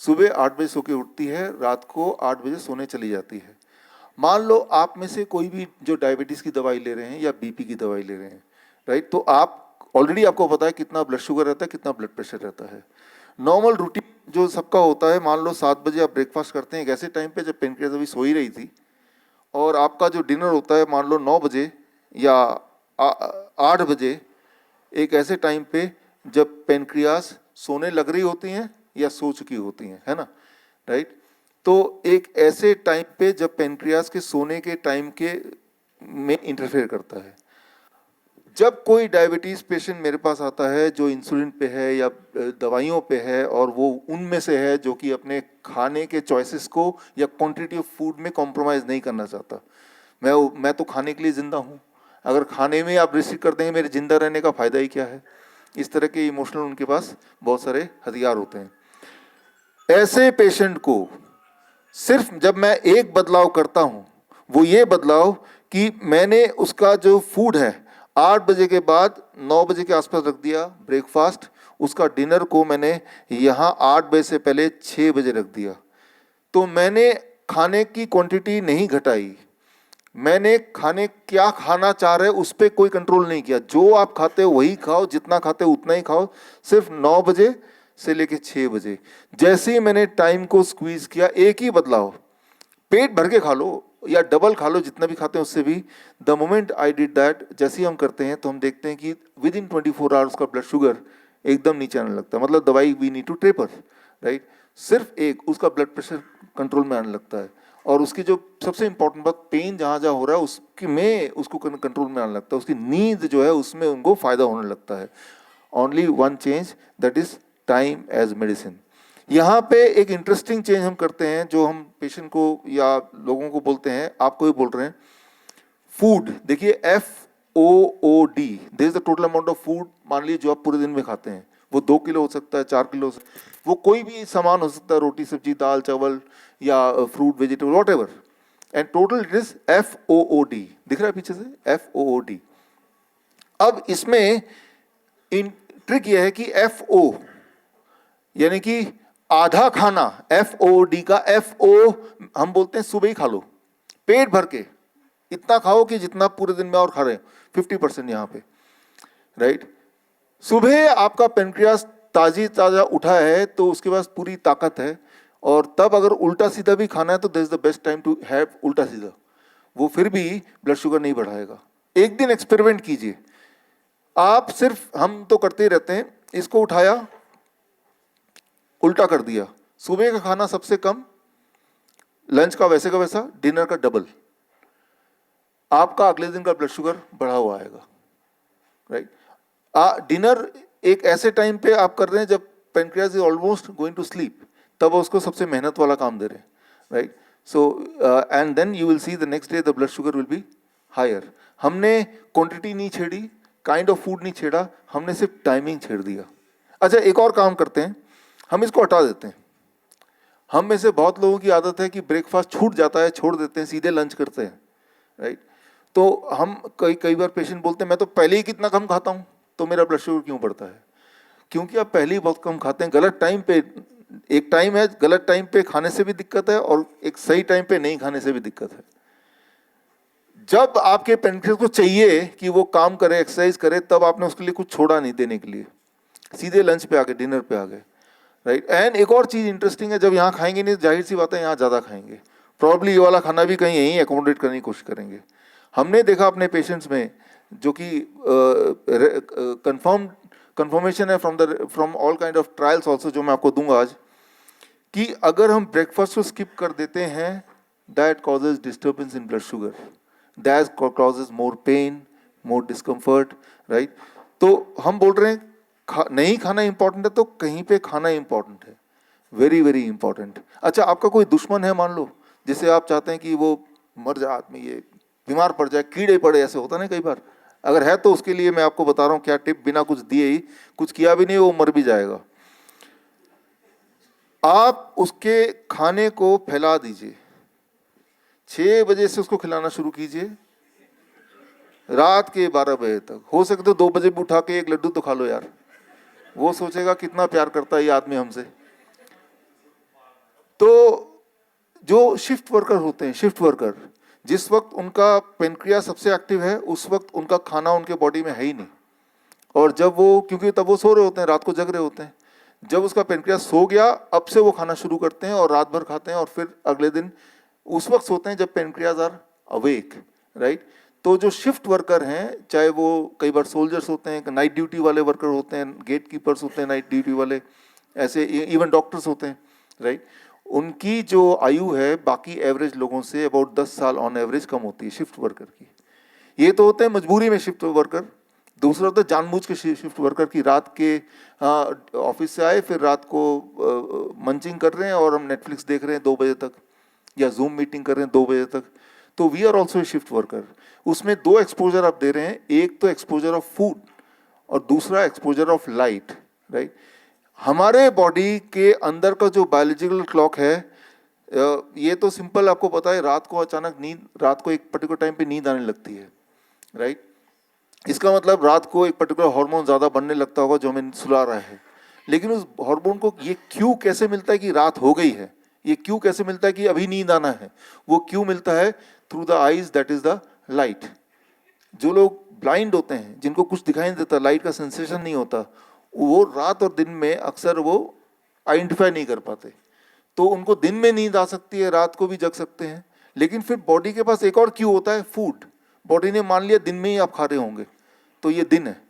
सुबह 8 बजे सो के उठती है, रात को 8 बजे सोने चली जाती है। मान लो आप में से कोई भी जो डायबिटीज़ की दवाई ले रहे हैं या बीपी की दवाई ले रहे हैं, राइट, तो आप ऑलरेडी आपको पता है कितना ब्लड शुगर रहता है, कितना ब्लड प्रेशर रहता है। नॉर्मल रूटीन जो सबका होता है, मान लो 7 बजे आप ब्रेकफास्ट करते हैं एक ऐसे टाइम पे जब पेनक्रियास अभी सो ही रही थी, और आपका जो डिनर होता है मान लो 9 बजे या 8 बजे, एक ऐसे टाइम पे जब पेनक्रियास सोने लग रही होती हैं या सो चुकी होती हैं, है ना, राइट। तो एक ऐसे टाइम पे जब पेनक्रियास के सोने के टाइम के में इंटरफेयर करता है। जब कोई डायबिटीज़ पेशेंट मेरे पास आता है जो इंसुलिन पे है या दवाइयों पे है, और वो उनमें से है जो कि अपने खाने के चॉइसेस को या क्वांटिटी ऑफ फूड में कॉम्प्रोमाइज़ नहीं करना चाहता। मैं तो खाने के लिए ज़िंदा हूँ, अगर खाने में आप रिस्ट्रिक्ट कर देंगे मेरे ज़िंदा रहने का फ़ायदा ही क्या है। इस तरह के इमोशनल उनके पास बहुत सारे हथियार होते हैं। ऐसे पेशेंट को सिर्फ जब मैं एक बदलाव करता हूँ, वो ये बदलाव कि मैंने उसका जो फूड है 8 बजे के बाद 9 बजे के आसपास रख दिया ब्रेकफास्ट, उसका डिनर को मैंने यहाँ 8 बजे से पहले 6 बजे रख दिया। तो मैंने खाने की क्वांटिटी नहीं घटाई, मैंने खाने क्या खाना चाह रहे उस पर कोई कंट्रोल नहीं किया। जो आप खाते हो वही खाओ, जितना खाते हो उतना ही खाओ, सिर्फ 9 बजे से लेके 6 बजे। जैसे ही मैंने टाइम को स्क्वीज किया, एक ही बदलाव, पेट भर के खा लो या डबल खा लो, जितना भी खाते हैं उससे भी। The moment I did that, जैसे ही हम करते हैं तो हम देखते हैं कि विद इन 24 आवर्स का ब्लड शुगर एकदम नीचे आने लगता है। मतलब दवाई we need to taper, right. सिर्फ एक उसका ब्लड प्रेशर कंट्रोल में आने लगता है, और उसकी जो सबसे इंपॉर्टेंट बात, पेन जहाँ जहाँ हो रहा है उसकी में उसको कंट्रोल में आने लगता है, उसकी नींद जो है उसमें उनको फायदा होने लगता है। Only one change, that is time as medicine. यहाँ पे एक इंटरेस्टिंग चेंज हम करते हैं, जो हम पेशेंट को या लोगों को बोलते हैं, आपको भी बोल रहे हैं। फूड देखिए, FOOD, this is the total amount of food. मान लीजिए जो आप पूरे दिन में खाते हैं वो 2 किलो हो सकता है, 4 किलो हो सकता है, वो कोई भी सामान हो सकता है, रोटी सब्जी दाल चावल या fruit vegetable what ever, and total it is FOOD। दिख रहा है पीछे से FOOD। अब इसमें इन ट्रिक यह है कि FO यानी कि आधा खाना, FOD का FO हम बोलते हैं सुबह ही खा लो, पेट भर के इतना खाओ कि जितना पूरे दिन में और खा रहे हैं, 50% यहाँ पे, राइट। सुबह आपका पेनक्रियास ताज़ा उठा है तो उसके पास पूरी ताकत है, और तब अगर उल्टा सीधा भी खाना है तो this is the best time to have उल्टा सीधा, वो फिर भी ब्लड शुगर नहीं बढ़ाएगा। एक दिन एक्सपेरिमेंट कीजिए आप, सिर्फ हम तो करते ही रहते हैं, इसको उठाया उल्टा कर दिया, सुबह का खाना सबसे कम, लंच का वैसे का वैसा, डिनर का डबल, आपका अगले दिन का ब्लड शुगर बढ़ा हुआ आएगा, राइट। डिनर एक ऐसे टाइम पे आप कर रहे हैं जब pancreas is almost going to sleep, तब उसको सबसे मेहनत वाला काम दे रहे हैं, right. So and then you will see the next day the blood sugar will be higher. हमने क्वांटिटी नहीं छेड़ी, काइंड ऑफ फूड नहीं छेड़ा, हमने सिर्फ टाइमिंग छेड़ दिया। अच्छा, एक और काम करते हैं, हम इसको हटा देते हैं। हम में से बहुत लोगों की आदत है कि ब्रेकफास्ट छूट जाता है, छोड़ देते हैं, सीधे लंच करते हैं, राइट। तो हम कई बार पेशेंट बोलते हैं मैं तो पहले ही कितना कम खाता हूँ तो मेरा ब्लड शुगर क्यों बढ़ता है? क्योंकि आप पहले ही बहुत कम खाते हैं, गलत टाइम पे। एक टाइम है, गलत टाइम पे खाने से भी दिक्कत है, और एक सही टाइम पे नहीं खाने से भी दिक्कत है। जब आपके पेनक्रियास को चाहिए कि वो काम करे, एक्सरसाइज करे, तब आपने उसके लिए कुछ छोड़ा नहीं देने के लिए, सीधे लंच पे आ गए, डिनर पे आ गए, राइट। एंड एक और चीज़ इंटरेस्टिंग है, जब यहाँ खाएंगे नहीं, जाहिर सी बात है यहाँ ज़्यादा खाएंगे, प्रॉब्ली ये वाला खाना भी कहीं यहीं एकोमोडेट करने की कोशिश करेंगे। हमने देखा अपने पेशेंट्स में, जो कि कंफर्मेशन है from all kind of trials also, जो मैं आपको दूंगा आज, कि अगर हम ब्रेकफास्ट को स्किप कर देते हैं, that causes disturbance in blood sugar, that causes more pen, more discomfort, right. तो हम बोल रहे हैं नहीं खाना इंपॉर्टेंट है, तो कहीं पे खाना इंपॉर्टेंट है, वेरी वेरी इंपॉर्टेंट। अच्छा, आपका कोई दुश्मन है मान लो, जिसे आप चाहते हैं कि वो मर जाए, आदमी ये बीमार पड़ जाए, कीड़े पड़े, ऐसे होता ना कई बार। अगर है तो उसके लिए मैं आपको बता रहा हूँ क्या टिप, बिना कुछ दिए ही, कुछ किया भी नहीं, वो मर भी जाएगा। आप उसके खाने को फैला दीजिए, 6 बजे से उसको खिलाना शुरू कीजिए, रात के 12 बजे तक। हो सके तो 2 बजे भी उठा के एक लड्डू तो खा लो यार, वो सोचेगा कितना प्यार करता है ये आदमी हमसे। तो जो शिफ्ट वर्कर होते हैं, शिफ्ट वर्कर, जिस वक्त उनका पेनक्रिया सबसे एक्टिव है, उस वक्त उनका खाना उनके बॉडी में है ही नहीं। और जब वो, क्योंकि तब वो सो रहे होते हैं, रात को जग रहे होते हैं, जब उसका पेनक्रिया सो गया, अब से वो खाना शुरू करते हैं और रात भर खाते हैं, और फिर अगले दिन उस वक्त सोते हैं जब पेनक्रियाज आर अवेक, राइट। तो जो शिफ्ट वर्कर हैं, चाहे वो कई बार सोल्जर्स होते हैं, नाइट ड्यूटी वाले वर्कर होते हैं, गेट कीपर्स होते हैं नाइट ड्यूटी वाले, ऐसे इवन डॉक्टर्स होते हैं, राइट, उनकी जो आयु है बाकी एवरेज लोगों से अबाउट 10 साल ऑन एवरेज कम होती है शिफ्ट वर्कर की। ये तो होते हैं मजबूरी में शिफ्ट वर्कर। दूसरा होता है जानबूझ के शिफ्ट वर्कर की, रात के ऑफिस से आए, फिर रात को मंचिंग कर रहे हैं और हम नेटफ्लिक्स देख रहे हैं 2 बजे तक, या जूम मीटिंग कर रहे हैं 2 बजे तक। तो we are also shift worker. उसमें 2 एक्सपोजर आप दे रहे हैं, एक तो एक्सपोजर ऑफ फूड और दूसरा एक्सपोजर ऑफ लाइट, राइट। हमारे बॉडी के अंदर का जो बायोलॉजिकल क्लॉक है, ये तो सिंपल आपको पता है, रात को अचानक नींद, रात को एक पर्टिकुलर टाइम पे नींद आने लगती है, राइट। इसका मतलब रात को एक पर्टिकुलर हार्मोन ज़्यादा बनने लगता होगा जो हमें सुला रहा है। लेकिन उस हार्मोन को ये क्यों कैसे मिलता है कि रात हो गई है, ये क्यों कैसे मिलता है कि अभी नींद आना है, वो क्यों मिलता है? Through the eyes, that is the light. जो लोग ब्लाइंड होते हैं, जिनको कुछ दिखाई नहीं देता, लाइट का सेंसेशन नहीं होता, वो रात और दिन में अक्सर वो आइडेंटिफाई नहीं कर पाते। तो उनको दिन में नींद आ सकती है, रात को भी जग सकते हैं। लेकिन फिर बॉडी के पास एक और क्यू होता है, फूड। बॉडी ने मान लिया दिन में ही आप खा रहे होंगे, तो ये दिन है,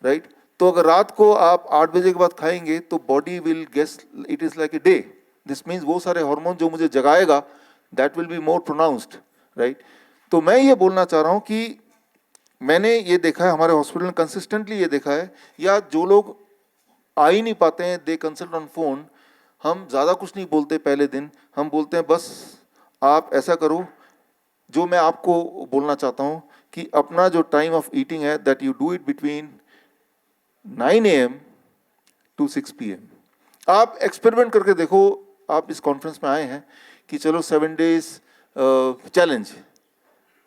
राइट। तो अगर रात को आप 8 बजे के बाद खाएंगे तो body will guess it is like a day. This means वो सारे हार्मोन जो मुझे जगाएगा, that will be more pronounced, right. तो मैं ये बोलना चाह रहा हूँ कि मैंने ये देखा है हमारे हॉस्पिटल में, कंसिस्टेंटली ये देखा है, या जो लोग आ ही नहीं पाते हैं, दे कंसल्ट ऑन फोन, हम ज़्यादा कुछ नहीं बोलते पहले दिन, हम बोलते हैं बस आप ऐसा करो। जो मैं आपको बोलना चाहता हूँ कि अपना जो टाइम ऑफ ईटिंग है, that you do it between 9 AM to 6 PM। आप एक्सपेरिमेंट करके देखो। आप इस कॉन्फ्रेंस में आए हैं कि चलो 7 days challenge,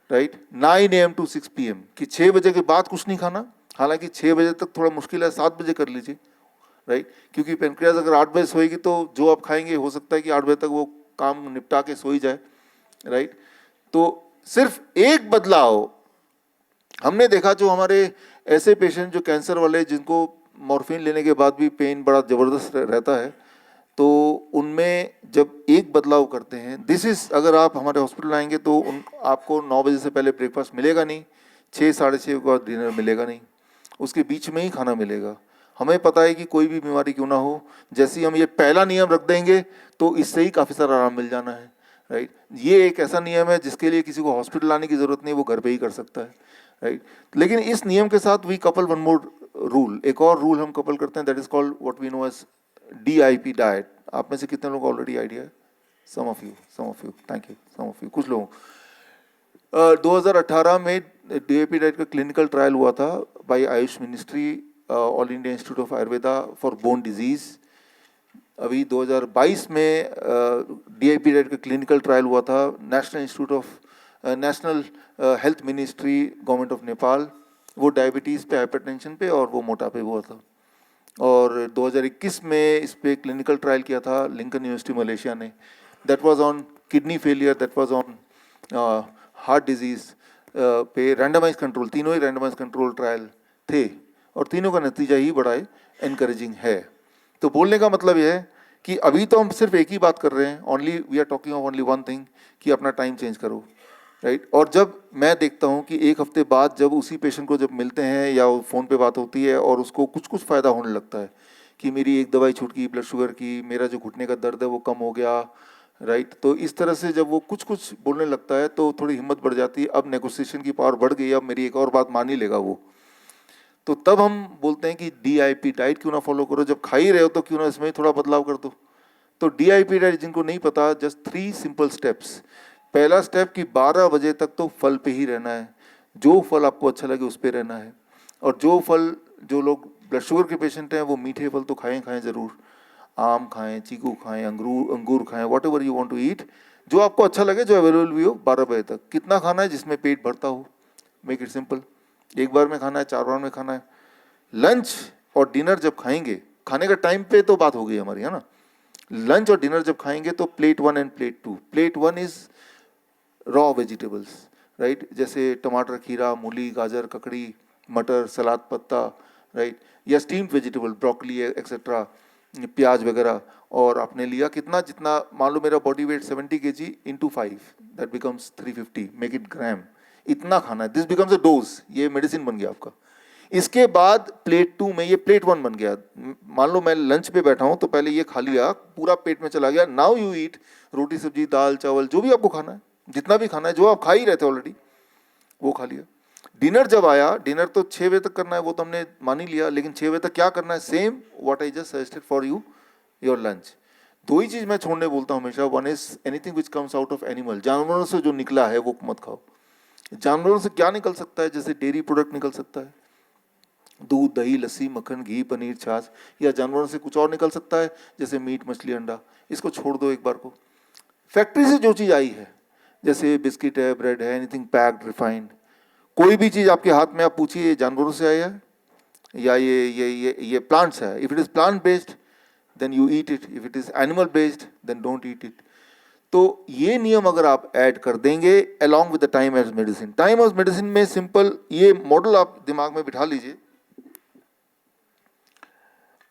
right, 9 AM to 6 PM, कि 6 बजे के बाद कुछ नहीं खाना। हालांकि 6 बजे तक थोड़ा मुश्किल है, 7 बजे कर लीजिए, राइट, क्योंकि पेनक्रियाज अगर 8 बजे सोएगी तो जो आप खाएंगे हो सकता है कि 8 बजे तक वो काम निपटा के सो ही जाए, राइट। तो सिर्फ एक बदलाव हमने देखा, जो हमारे ऐसे पेशेंट जो कैंसर वाले, जिनको मॉर्फिन लेने के बाद भी पेन बड़ा ज़बरदस्त रहता है, तो उनमें जब एक बदलाव करते हैं, दिस इज, अगर आप हमारे हॉस्पिटल आएंगे तो आपको 9 बजे से पहले ब्रेकफास्ट मिलेगा नहीं, 6 साढ़े 6 के बाद डिनर मिलेगा नहीं, उसके बीच में ही खाना मिलेगा। हमें पता है कि कोई भी बीमारी क्यों ना हो, जैसे ही हम ये पहला नियम रख देंगे तो इससे ही काफ़ी सारा आराम मिल जाना है, राइट। ये एक ऐसा नियम है जिसके लिए किसी को हॉस्पिटल आने की ज़रूरत नहीं, वो घर पे ही कर सकता है, राइट। लेकिन इस नियम के साथ we couple one more rule, एक और रूल हम कपल करते हैं, that is called what we know as DIP diet. आप में से कितने लोगों को ऑलरेडी आइडिया है? Some of you, thank you, some of you, कुछ लोगों। 2018 में DIP डाइट का क्लिनिकल ट्रायल हुआ था by Ayush ministry, all India institute of Ayurveda for bone disease. अभी 2022 में DIP डाइट का क्लिनिकल ट्रायल हुआ था national institute of national health ministry, government of Nepal. वो डायबिटीज़ पे, हाइपरटेंशन पे और वो मोटापे हुआ था। और 2021 में इस पे क्लिनिकल ट्रायल किया था लिंकन यूनिवर्सिटी मलेशिया ने। That was on kidney failure, that was on heart disease पे रैंडमाइज कंट्रोल, तीनों ही रैंडमाइज कंट्रोल ट्रायल थे और तीनों का नतीजा ही बड़ा एनकरेजिंग है। तो बोलने का मतलब यह है कि अभी तो हम सिर्फ एक ही बात कर रहे हैं, only we are talking of only one thing, कि अपना टाइम चेंज करो, राइट। और जब मैं देखता हूँ कि एक हफ्ते बाद जब उसी पेशेंट को जब मिलते हैं या फ़ोन पे बात होती है और उसको कुछ कुछ फ़ायदा होने लगता है कि मेरी एक दवाई छूट गई ब्लड शुगर की, मेरा जो घुटने का दर्द है वो कम हो गया, राइट। तो इस तरह से जब वो कुछ कुछ बोलने लगता है तो थोड़ी हिम्मत बढ़ जाती है, अब नेगोशिएशन की पावर बढ़ गई, अब मेरी एक और बात मान ही लेगा वो। तो तब हम बोलते हैं कि DIP डाइट क्यों ना फॉलो करो, जब खा ही रहे हो तो क्यों ना इसमें थोड़ा बदलाव कर दो। तो DIP डाइट जिनको नहीं पता, जस्ट 3 सिंपल स्टेप्स। पहला स्टेप कि 12 बजे तक तो फल पे ही रहना है, जो फल आपको अच्छा लगे उस पे रहना है। और जो फल, जो लोग ब्लड शुगर के पेशेंट हैं वो मीठे फल तो खाएं खाएं ज़रूर, आम खाएं, चीकू खाएं, अंगूर खाएं, whatever you want to eat, जो आपको अच्छा लगे, जो अवेलेबल भी हो 12 बजे तक। कितना खाना है जिसमें पेट भरता हो, मेक इट सिंपल। एक बार में खाना है, 4 बार में खाना है। लंच और डिनर जब खाएंगे, खाने का टाइम पे तो बात हो गई हमारी, है ना। लंच और डिनर जब खाएंगे तो plate 1 end plate 2। Plate 1 is raw vegetables, right, जैसे टमाटर, खीरा, मूली, गाजर, ककड़ी, मटर, सलाद पत्ता, राइट, या स्टीम्ड वेजिटेबल, ब्रोकली एक्सेट्रा, प्याज वगैरह। और आपने लिया कितना, जितना, मान लो मेरा body weight 70 kg into 5, that becomes 350, make it gram. इतना खाना है, दिस बिकम्स अ डोज, ये मेडिसिन बन गया आपका। इसके बाद प्लेट 2 में, ये प्लेट 1 बन गया। मान लो मैं लंच पे बैठा हूं तो पहले ये खा लिया, पूरा पेट में चला गया। नाउ यू ईट रोटी सब्जी दाल चावल जो भी आपको खाना है, जितना भी खाना है, जो आप खा ही रहते ऑलरेडी, वो खा लिया। डिनर जब आया, डिनर तो 6 बजे तक करना है, वो तो हमने मान ही लिया, लेकिन 6 बजे तक क्या करना है, same what I just suggested for you, your lunch. दो ही चीज मैं छोड़ने बोलता हूँ हमेशा, one is anything which comes out of animal, जानवरों से जो निकला है वो मत खाओ। जानवरों से क्या निकल सकता है, जैसे डेयरी प्रोडक्ट निकल सकता है, दूध दही लस्सी मक्खन घी पनीर छाछ, या जानवरों से कुछ और निकल सकता है जैसे मीट मछली अंडा, इसको छोड़ दो एक बार को। फैक्ट्री से जो चीज़ आई है, जैसे बिस्किट है, ब्रेड है, एनीथिंग पैक्ड रिफाइंड, कोई भी चीज़ आपके हाथ में आप पूछिए जानवरों से आया है या ये प्लांट्स है। If it is plant based then you eat it, if it is animal based then don't eat it. तो ये नियम अगर आप ऐड कर देंगे along with the time as medicine, time as medicine में सिंपल ये मॉडल आप दिमाग में बिठा लीजिए।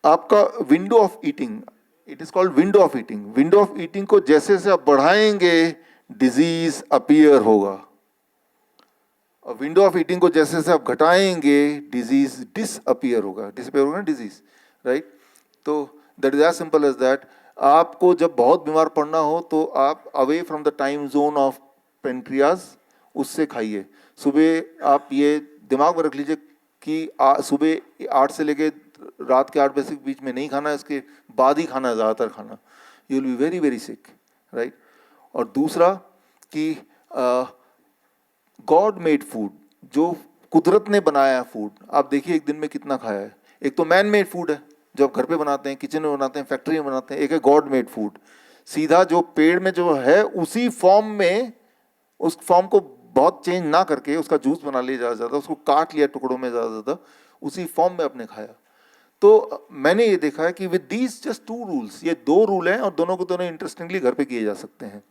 आपका window of eating, it is called window of eating. Window of eating को जैसे जैसे आप बढ़ाएंगे डिजीज अपीयर होगा, और विंडो ऑफ ईटिंग को जैसे जैसे आप घटाएंगे डिजीज डिसअपीयर होगा, डिसअपीयर होगा ना डिजीज, राइट। तो that is as simple as that. आपको जब बहुत बीमार पड़ना हो तो आप away from the time zone of pancreas उससे खाइए। सुबह आप ये दिमाग में रख लीजिए कि सुबह 8 से लेके रात के 8 बजे के बीच में नहीं खाना है, इसके बाद ही खाना है ज़्यादातर खाना, you will be very very sick, right. और दूसरा कि गॉड मेड फूड, जो कुदरत ने बनाया फूड, आप देखिए एक दिन में कितना खाया है। एक तो मैन मेड फूड है जो आप घर पे बनाते हैं, किचन में बनाते हैं, फैक्ट्री में बनाते हैं। एक है गॉड मेड फूड, सीधा जो पेड़ में जो है उसी फॉर्म में, उस फॉर्म को बहुत चेंज ना करके उसका जूस बना लिया ज़्यादा ज़्यादा, उसको काट लिया टुकड़ों में ज़्यादा ज़्यादा, उसी फॉर्म में आपने खाया। तो मैंने ये देखा है कि विद दीज जस्ट 2 रूल्स, ये 2 रूल हैं और दोनों को दोनों इंटरेस्टिंगली घर पे किए जा सकते हैं।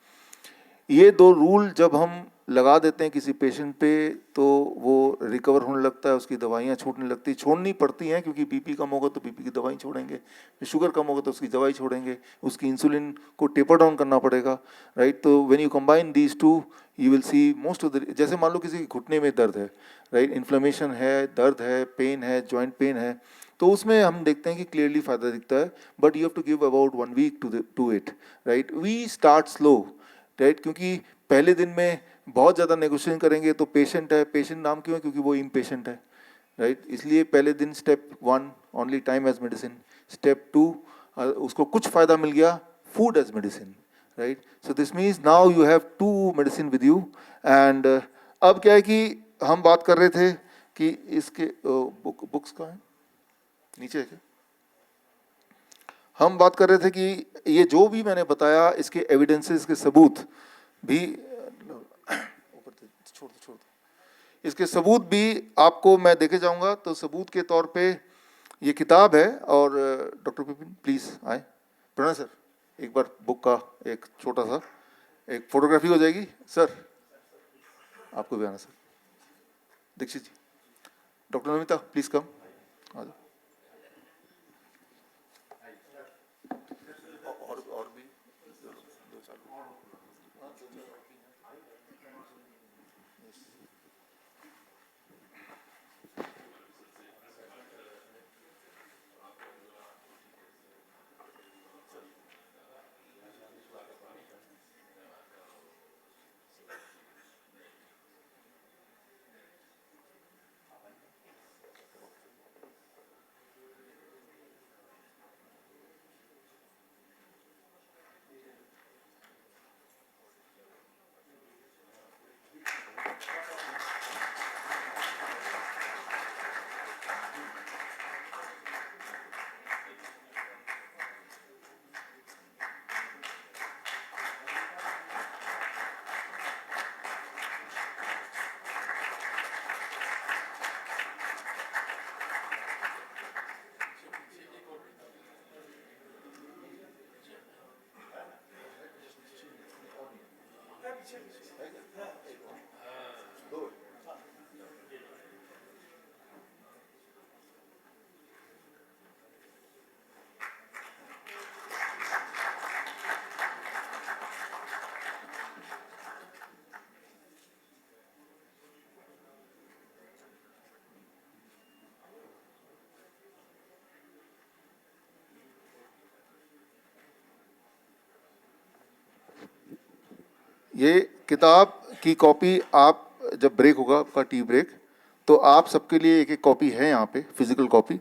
ये 2 रूल जब हम लगा देते हैं किसी पेशेंट पे तो वो रिकवर होने लगता है, उसकी दवाइयाँ छूटने लगती, छोड़नी पड़ती हैं क्योंकि बीपी कम होगा तो बीपी की दवाई छोड़ेंगे, शुगर कम होगा तो उसकी दवाई छोड़ेंगे, उसकी इंसुलिन को टेपर डाउन करना पड़ेगा, राइट। तो when you combine these two you will C most of the, जैसे मान लो किसी के घुटने में दर्द है, राइट, इन्फ्लेमेशन है, दर्द है, पेन है, जॉइंट पेन है, तो उसमें हम देखते हैं कि क्लियरली फायदा दिखता है, but you have to give about 1 week to it, right. We start slow, right, क्योंकि पहले दिन में बहुत ज़्यादा नेगोशिएशन करेंगे तो पेशेंट है, पेशेंट नाम क्यों है, क्योंकि वो इम्पेशेंट है, राइट। इसलिए पहले दिन step 1 only time as medicine, step 2 उसको कुछ फ़ायदा मिल गया, food as medicine, right. So this means now you have 2 medicine with you. And अब क्या है कि हम बात कर रहे थे कि इसके बुक्स कहाँ है, नीचे है क्या? हम बात कर रहे थे कि ये जो भी मैंने बताया इसके एविडेंसेस, इसके सबूत भी छोड़ दो, इसके सबूत भी आपको मैं देखे जाऊंगा। तो सबूत के तौर पे ये किताब है, और डॉक्टर विपिन प्लीज आए, प्रणय सर एक बार बुक का एक छोटा सा एक फोटोग्राफी हो जाएगी सर, आपको भी आना sir, Dikshit ji, doctor Namita please come, आ जाओ। ये किताब की कॉपी आप जब ब्रेक होगा आपका टी ब्रेक, तो आप सबके लिए एक एक कॉपी है यहाँ पे, फिजिकल कॉपी,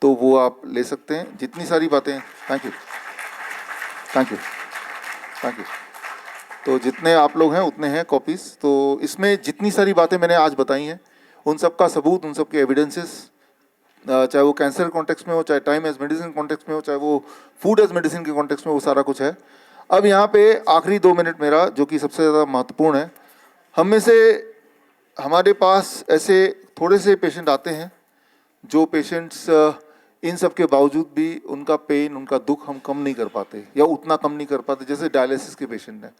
तो वो आप ले सकते हैं। जितनी सारी बातें, thank you thank you thank you. तो जितने आप लोग हैं उतने हैं कॉपीज़। तो इसमें जितनी सारी बातें मैंने आज बताई हैं उन सब का सबूत, उन सब के एविडेंसेस, चाहे वो कैंसर कॉन्टेक्स्ट में हो, चाहे टाइम एज मेडिसिन कॉन्टेक्स्ट में हो, चाहे वो फूड एज मेडिसिन के कॉन्टेक्स्ट में, वो सारा कुछ है। अब यहाँ पे आखिरी 2 मिनट मेरा, जो कि सबसे ज़्यादा महत्वपूर्ण है। हम में से हमारे पास ऐसे थोड़े से पेशेंट आते हैं जो पेशेंट्स इन सब के बावजूद भी उनका पेन, उनका दुख हम कम नहीं कर पाते, या उतना कम नहीं कर पाते। जैसे डायलिसिस के पेशेंट हैं,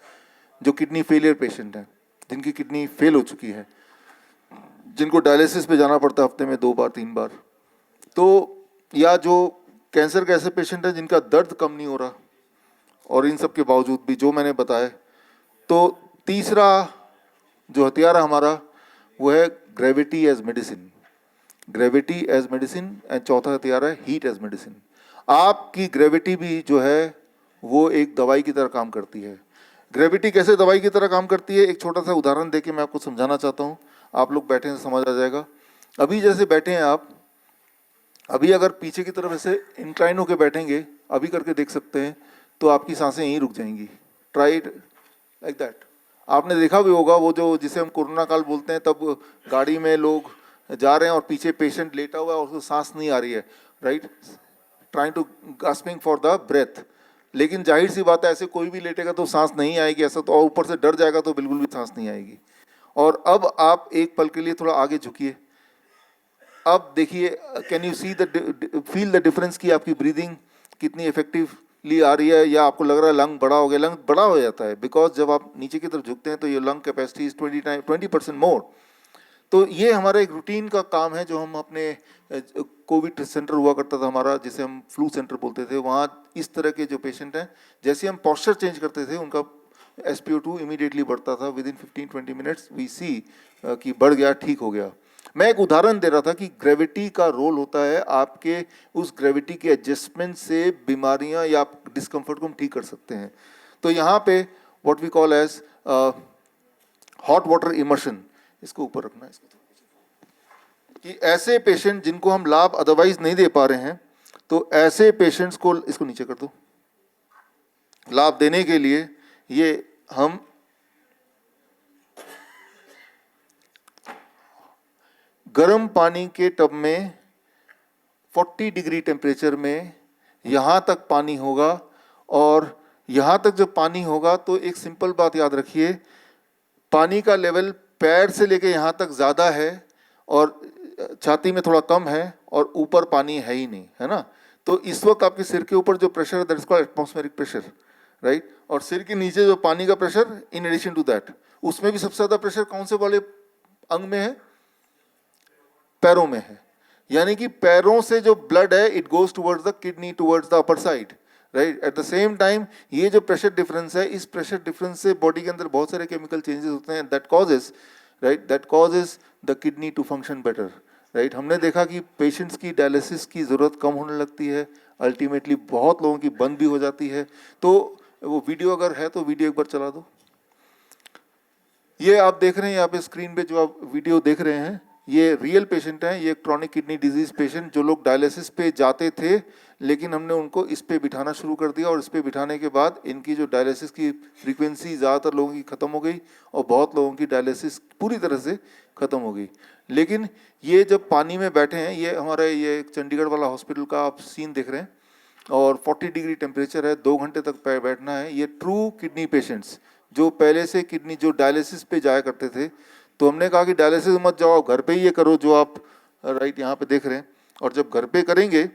जो किडनी फेलियर पेशेंट हैं, जिनकी किडनी फेल हो चुकी है, जिनको डायलिसिस पे जाना पड़ता है हफ्ते में 2 बार 3 बार। तो या जो कैंसर के ऐसे पेशेंट हैं जिनका दर्द कम नहीं हो रहा, और इन सब के बावजूद भी जो मैंने बताया। तो तीसरा जो हथियार है हमारा वो है gravity as medicine, gravity as medicine. And चौथा हथियार है हीट एज मेडिसिन। आपकी ग्रेविटी भी जो है वो एक दवाई की तरह काम करती है। ग्रेविटी कैसे दवाई की तरह काम करती है, एक छोटा सा उदाहरण देके मैं आपको समझाना चाहता हूँ। आप लोग बैठे हैं तो समझ आ जाएगा। अभी जैसे बैठे हैं आप, अभी अगर पीछे की तरफ ऐसे इंक्लाइन होकर बैठेंगे, अभी करके देख सकते हैं, तो आपकी सांसें यहीं रुक जाएंगी। Try it like that. आपने देखा भी होगा वो जो जिसे हम कोरोना काल बोलते हैं, तब गाड़ी में लोग जा रहे हैं और पीछे पेशेंट लेटा हुआ है और उसको सांस नहीं आ रही है, right, trying to gasping for the breath. लेकिन जाहिर सी बात है, ऐसे कोई भी लेटेगा तो सांस नहीं आएगी ऐसा तो, और ऊपर से डर जाएगा तो बिल्कुल भी सांस नहीं आएगी। और अब आप एक पल के लिए थोड़ा आगे झुकिए। अब देखिए, can you see the feel the difference कि आपकी ब्रीदिंग कितनी इफेक्टिवली आ रही है, या आपको लग रहा है लंग बड़ा हो गया। लंग बड़ा हो जाता है बिकॉज जब आप नीचे की तरफ झुकते हैं तो ये लंग कैपेसिटी इज 20% मोर। तो ये हमारा एक रूटीन का काम है जो हम अपने कोविड सेंटर हुआ करता था हमारा, जिसे हम फ्लू सेंटर बोलते थे, वहाँ इस तरह के जो पेशेंट हैं, जैसे हम पॉस्चर चेंज करते थे उनका SpO2 इमीडिएटली बढ़ता था। विद इन 15-20 मिनट्स वी सी कि बढ़ गया, ठीक हो गया। मैं एक उदाहरण दे रहा था कि ग्रेविटी का रोल होता है आपके उस ग्रेविटी के एडजस्टमेंट से बीमारियां या डिस्कम्फर्ट को हम ठीक कर सकते हैं। तो यहाँ पे what we call as hot water immersion, इसको ऊपर रखना है, इसको कि ऐसे पेशेंट जिनको हम लाभ अदरवाइज नहीं दे पा रहे हैं, तो ऐसे पेशेंट्स को, इसको नीचे कर दो, लाभ देने के लिए ये हम गर्म पानी के टब में 40 डिग्री टेम्परेचर में यहाँ तक पानी होगा। और यहाँ तक जब पानी होगा तो एक सिंपल बात याद रखिए, पानी का लेवल पैर से लेके यहाँ तक ज़्यादा है और छाती में थोड़ा कम है, और ऊपर पानी है ही नहीं, है ना। तो इस वक्त आपके सिर के ऊपर जो प्रेशर है that is called atmospheric pressure, right. और सिर के नीचे जो पानी का pressure, in addition to that, उसमें भी सबसे ज़्यादा प्रेशर कौन से वाले अंग में है? पैरों में है। यानी कि पैरों से जो ब्लड है it goes towards the kidney, towards the upper side, right. At the same time ये जो प्रेशर डिफरेंस है, इस प्रेशर डिफरेंस से बॉडी के अंदर बहुत सारे केमिकल चेंजेस होते हैं, that causes, right, that causes the kidney to function better, right. हमने देखा कि पेशेंट्स की डायलिसिस की ज़रूरत कम होने लगती है, अल्टीमेटली बहुत लोगों की बंद भी हो जाती है। तो वो वीडियो अगर है तो वीडियो एक बार चला दो। ये आप देख रहे हैं यहाँ पे स्क्रीन पे जो आप वीडियो देख रहे हैं, ये रियल पेशेंट हैं, ये क्रॉनिक किडनी डिजीज पेशेंट जो लोग डायलिसिस पे जाते थे, लेकिन हमने उनको इस पे बिठाना शुरू कर दिया और इस पे बिठाने के बाद इनकी जो डायलिसिस की फ्रीक्वेंसी ज़्यादातर लोगों की ख़त्म हो गई और बहुत लोगों की डायलिसिस पूरी तरह से ख़त्म हो गई। लेकिन ये जब पानी में बैठे हैं, ये हमारा ये चंडीगढ़ वाला हॉस्पिटल का आप सीन देख रहे हैं और 40 डिग्री टेम्परेचर है, 2 घंटे तक बैठना है। ये ट्रू किडनी पेशेंट्स जो पहले से किडनी जो डायलिसिस पे जाया करते थे, तो हमने कहा कि डायलिसिस मत जाओ, घर पे ही ये करो जो आप राइट यहाँ पे देख रहे हैं। और जब घर पे करेंगे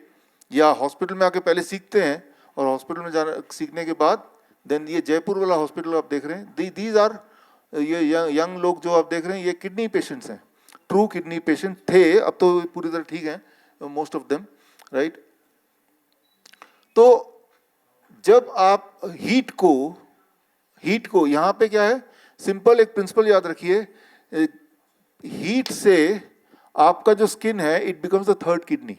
या हॉस्पिटल में आके पहले सीखते हैं और हॉस्पिटल में जाना सीखने के बाद देन ये जयपुर वाला हॉस्पिटल आप देख रहे हैं, दीज आर ये यंग लोग जो आप देख रहे हैं, ये किडनी पेशेंट्स हैं, ट्रू किडनी पेशेंट थे, अब तो पूरी तरह ठीक हैं मोस्ट ऑफ देम, राइट। तो जब आप हीट को यहाँ पे क्या है, सिंपल एक प्रिंसिपल याद रखिए, हीट से आपका जो स्किन है it becomes the third kidney.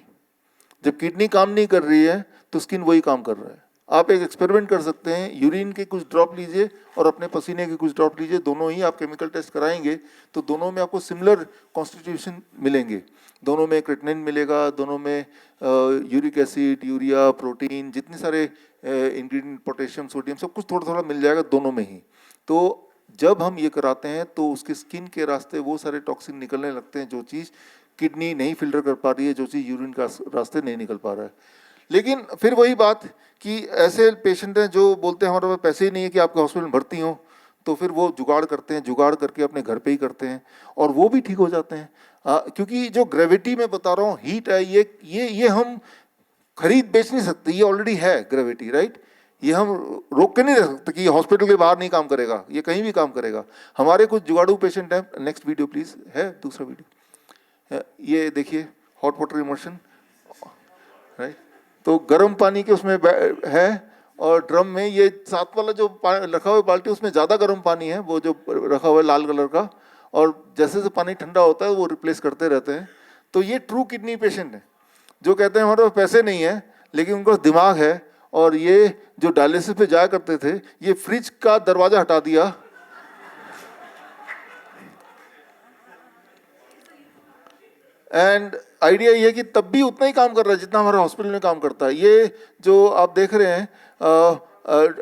जब किडनी काम नहीं कर रही है तो स्किन वही काम कर रहा है। आप एक एक्सपेरिमेंट कर सकते हैं, यूरिन के कुछ ड्रॉप लीजिए और अपने पसीने के कुछ ड्रॉप लीजिए, दोनों ही आप केमिकल टेस्ट कराएंगे तो दोनों में आपको सिमिलर कॉन्स्टिट्यूशन मिलेंगे, दोनों में क्रिएटिनिन मिलेगा, दोनों में यूरिक एसिड, यूरिया, प्रोटीन, जितने सारे इंग्रेडिएंट, पोटेशियम, सोडियम, सब कुछ थोड़ा थोड़ा मिल जाएगा दोनों में ही। तो जब हम ये कराते हैं तो उसके स्किन के रास्ते वो सारे टॉक्सिन निकलने लगते हैं जो चीज़ किडनी नहीं फिल्टर कर पा रही है, जो चीज़ यूरिन का रास्ते नहीं निकल पा रहा है। लेकिन फिर वही बात कि ऐसे पेशेंट हैं जो बोलते हैं हमारे पास पैसे ही नहीं है कि आपके हॉस्पिटल में भर्ती हो, तो फिर वो जुगाड़ करते हैं, जुगाड़ करके अपने घर पे ही करते हैं और वो भी ठीक हो जाते हैं। क्योंकि जो ग्रेविटी मैं बता रहा हूँ, हीट है, ये हम खरीद बेच नहीं सकते, ये ऑलरेडी है ग्रेविटी, राइट। ये हम रोक के नहीं रख सकते कि हॉस्पिटल के बाहर नहीं काम करेगा, ये कहीं भी काम करेगा। हमारे कुछ जुगाड़ू पेशेंट हैं, नेक्स्ट वीडियो प्लीज, है दूसरा वीडियो, ये देखिए हॉट वाटर इमर्शन, राइट। तो गर्म पानी के उसमें है और ड्रम में ये साथ वाला जो रखा हुआ बाल्टी उसमें ज़्यादा गर्म पानी है, वो जो रखा हुआ है लाल कलर का, और जैसे जैसे पानी ठंडा होता है वो रिप्लेस करते रहते हैं। तो ये ट्रू किडनी पेशेंट है जो कहते हैं हमारे पास पैसे नहीं है लेकिन उनका दिमाग है। और ये जो डायलिसिस पे जाया करते थे, ये फ्रिज का दरवाजा हटा दिया एंड आइडिया ये है कि तब भी उतना ही काम कर रहा है जितना हमारा हॉस्पिटल में काम करता है। ये जो आप देख रहे हैं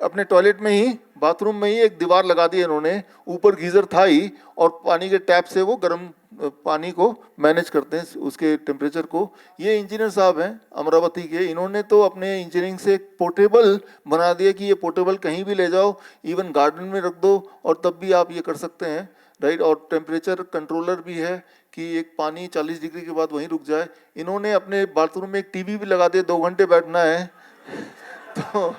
अपने टॉयलेट में ही, बाथरूम में ही एक दीवार लगा दी इन्होंने, ऊपर गीजर था ही और पानी के टैप से वो गर्म पानी को मैनेज करते हैं, उसके टेम्परेचर को। ये इंजीनियर साहब हैं अमरावती के, इन्होंने तो अपने इंजीनियरिंग से एक पोर्टेबल बना दिया कि ये पोर्टेबल कहीं भी ले जाओ, इवन गार्डन में रख दो और तब भी आप ये कर सकते हैं, राइट। और टेम्परेचर कंट्रोलर भी है कि एक पानी 40 डिग्री के बाद वहीं रुक जाए। इन्होंने अपने बाथरूम में एक टीवी भी लगा दिया, 2 घंटे बैठना है तो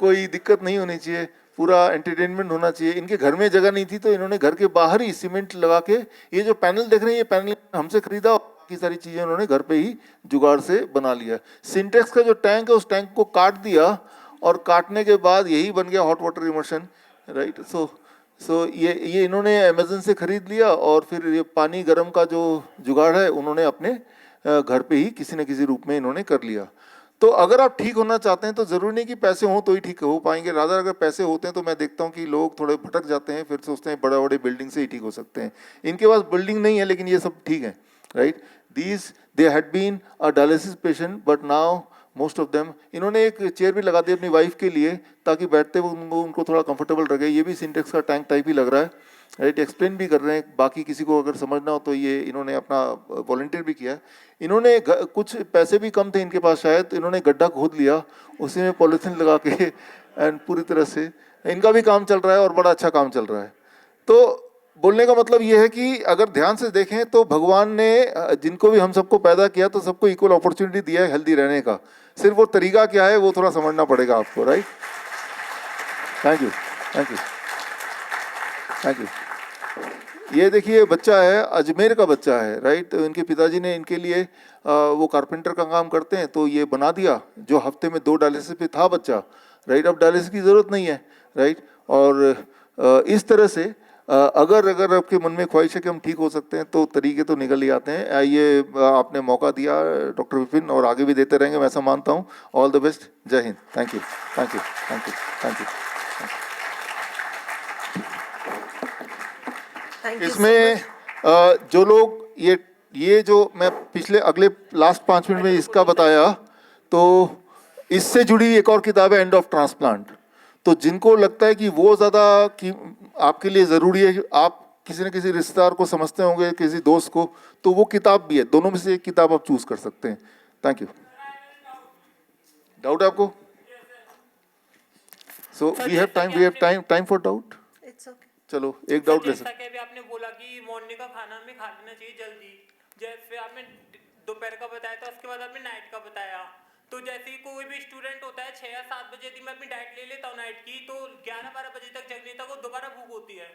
कोई दिक्कत नहीं होनी चाहिए, पूरा एंटरटेनमेंट होना चाहिए। इनके घर में जगह नहीं थी तो इन्होंने घर के बाहर ही सीमेंट लगा के, ये जो पैनल देख रहे हैं ये पैनल हमसे खरीदा, बाकी सारी चीज़ें उन्होंने घर पे ही जुगाड़ से बना लिया। सिंटेक्स का जो टैंक है उस टैंक को काट दिया और काटने के बाद यही बन गया हॉट वाटर इमर्शन, राइट। सो ये इन्होंने अमेजन से खरीद लिया और फिर ये पानी गर्म का जो जुगाड़ है उन्होंने अपने घर पे ही किसी न किसी रूप में इन्होंने कर लिया। तो अगर आप ठीक होना चाहते हैं तो ज़रूरी नहीं कि पैसे हों तो ही ठीक हो पाएंगे, रादर अगर पैसे होते हैं तो मैं देखता हूँ कि लोग थोड़े भटक जाते हैं, फिर सोचते हैं बड़े बड़े बिल्डिंग से ही ठीक हो सकते हैं। इनके पास बिल्डिंग नहीं है लेकिन ये सब ठीक है, right. They had been a dialysis patient but now most of them, इन्होंने एक चेयर भी लगा दी अपनी वाइफ के लिए ताकि बैठते हुए उनको थोड़ा कंफर्टेबल रहे। ये भी सिंटेक्स का टैंक टाइप ही लग रहा है, राइट। एक्सप्लेन भी कर रहे हैं, बाकी किसी को अगर समझना हो तो ये इन्होंने अपना वॉलंटियर भी किया। इन्होंने कुछ पैसे भी कम थे इनके पास शायद, तो इन्होंने गड्ढा खोद लिया, उसी में पॉलिथीन लगा के एंड पूरी तरह से इनका भी काम चल रहा है और बड़ा अच्छा काम चल रहा है। तो बोलने का मतलब ये है कि अगर ध्यान से देखें तो भगवान ने जिनको भी हम सबको पैदा किया तो सबको इक्वल अपॉर्चुनिटी दिया है हेल्दी रहने का, सिर्फ वो तरीका क्या है वो थोड़ा समझना पड़ेगा आपको, right. Thank you, thank you, thank you. ये देखिए बच्चा है, अजमेर का बच्चा है, राइट। तो इनके पिताजी ने इनके लिए वो कारपेंटर का काम करते हैं, तो ये बना दिया जो हफ्ते में 2 डायलिसिस पे था बच्चा, राइट। अब डायलिसिस की ज़रूरत नहीं है, राइट। और इस तरह से अगर अगर आपके मन में ख्वाहिश है कि हम ठीक हो सकते हैं तो तरीके तो निकल ही आते हैं। ये आपने मौका दिया डॉक्टर विपिन, और आगे भी देते रहेंगे, मैं ऐसा मानता हूँ। ऑल द बेस्ट, जय Hind. Thank you, thank you, thank you, thank you. Thank you so इसमें much. जो लोग ये जो मैं पिछले अगले लास्ट 5 मिनट में इसका बताया, तो इससे जुड़ी एक और किताब है एंड ऑफ ट्रांसप्लांट। तो जिनको लगता है कि वो ज़्यादा कि आपके लिए ज़रूरी है, आप किसी न किसी रिश्तेदार को समझते होंगे, किसी दोस्त को, तो वो किताब भी है। दोनों में से एक किताब आप चूज कर सकते हैं। Thank you. डाउट है आपको? So we have time for doubt. It's okay. चलो एक डाउट ले जैसा सकते। कि अभी आपने बोला कि मॉर्निंग का खाना हमें खा लेना चाहिए जल्दी, जैसे आपने दोपहर का बताया था, उसके बाद आपने नाइट का बताया। तो जैसे ही कोई भी स्टूडेंट होता है 6 या 7 बजे यदि मैं अपनी डाइट ले लेता हूँ नाइट की, तो 11-12 बजे तक जगने तक वो दोबारा भूख होती है।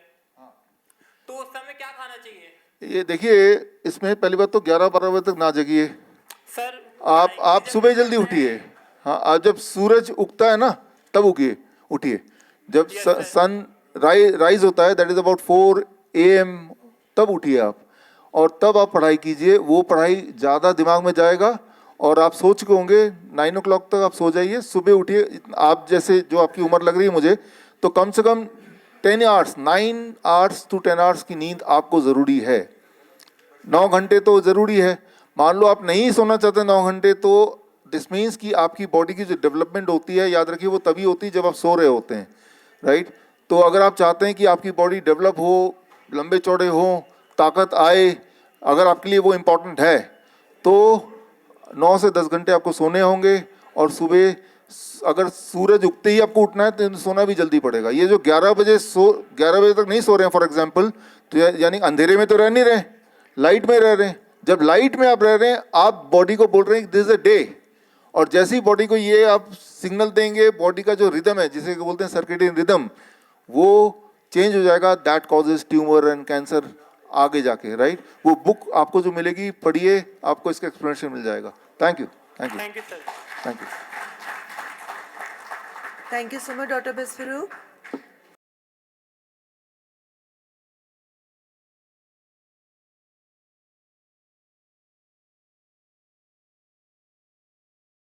तो उस समय क्या खाना चाहिए? ये देखिए, इसमें पहली बात तो 11-12 बजे तक ना जगिए। सर आप सुबह जल्दी उठिए। हाँ, आप जब सूरज उगता है ना तब उठिए। जब सन राइज होता है, दैट इज अबाउट 4 AM, तब उठिए आप, और तब आप पढ़ाई कीजिए। वो पढ़ाई ज़्यादा दिमाग में जाएगा, और आप सोच के होंगे 9 o'clock तक आप सो जाइए, सुबह उठिए। आप जैसे जो आपकी उम्र लग रही है मुझे, तो कम से कम 10 आवर्स, 9 आवर्स to 10 आवर्स की नींद आपको ज़रूरी है। 9 घंटे तो ज़रूरी है। मान लो आप नहीं सोना चाहते 9 घंटे, तो दिस मीन्स कि आपकी बॉडी की जो डेवलपमेंट होती है, याद रखिए, वो तभी होती है जब आप सो रहे होते हैं, राइट। तो अगर आप चाहते हैं कि आपकी बॉडी डेवलप हो, लंबे चौड़े हो, ताकत आए, अगर आपके लिए वो इम्पोर्टेंट है, तो 9 से 10 घंटे आपको सोने होंगे। और सुबह अगर सूरज उगते ही आपको उठना है तो सोना भी जल्दी पड़ेगा। ये जो 11 बजे तक नहीं सो रहे हैं फॉर एग्जांपल, तो यानी अंधेरे में तो रह नहीं रहे, लाइट में रह रहे हैं। जब लाइट में आप रह रहे हैं, आप बॉडी को बोल रहे हैं दिस इज अ डे, और जैसी बॉडी को ये आप सिग्नल देंगे, बॉडी का जो रिदम है, जिसे बोलते हैं सर्केडियन रिदम, वो चेंज हो जाएगा। That causes tumour and cancer आगे जाके, राइट। वो बुक आपको जो मिलेगी, पढ़िए, आपको इसका एक्सप्लेनेशन मिल जाएगा। Thank you, thank you, thank you sir. Thank you. Thank you so much, Dr. Biswaroop.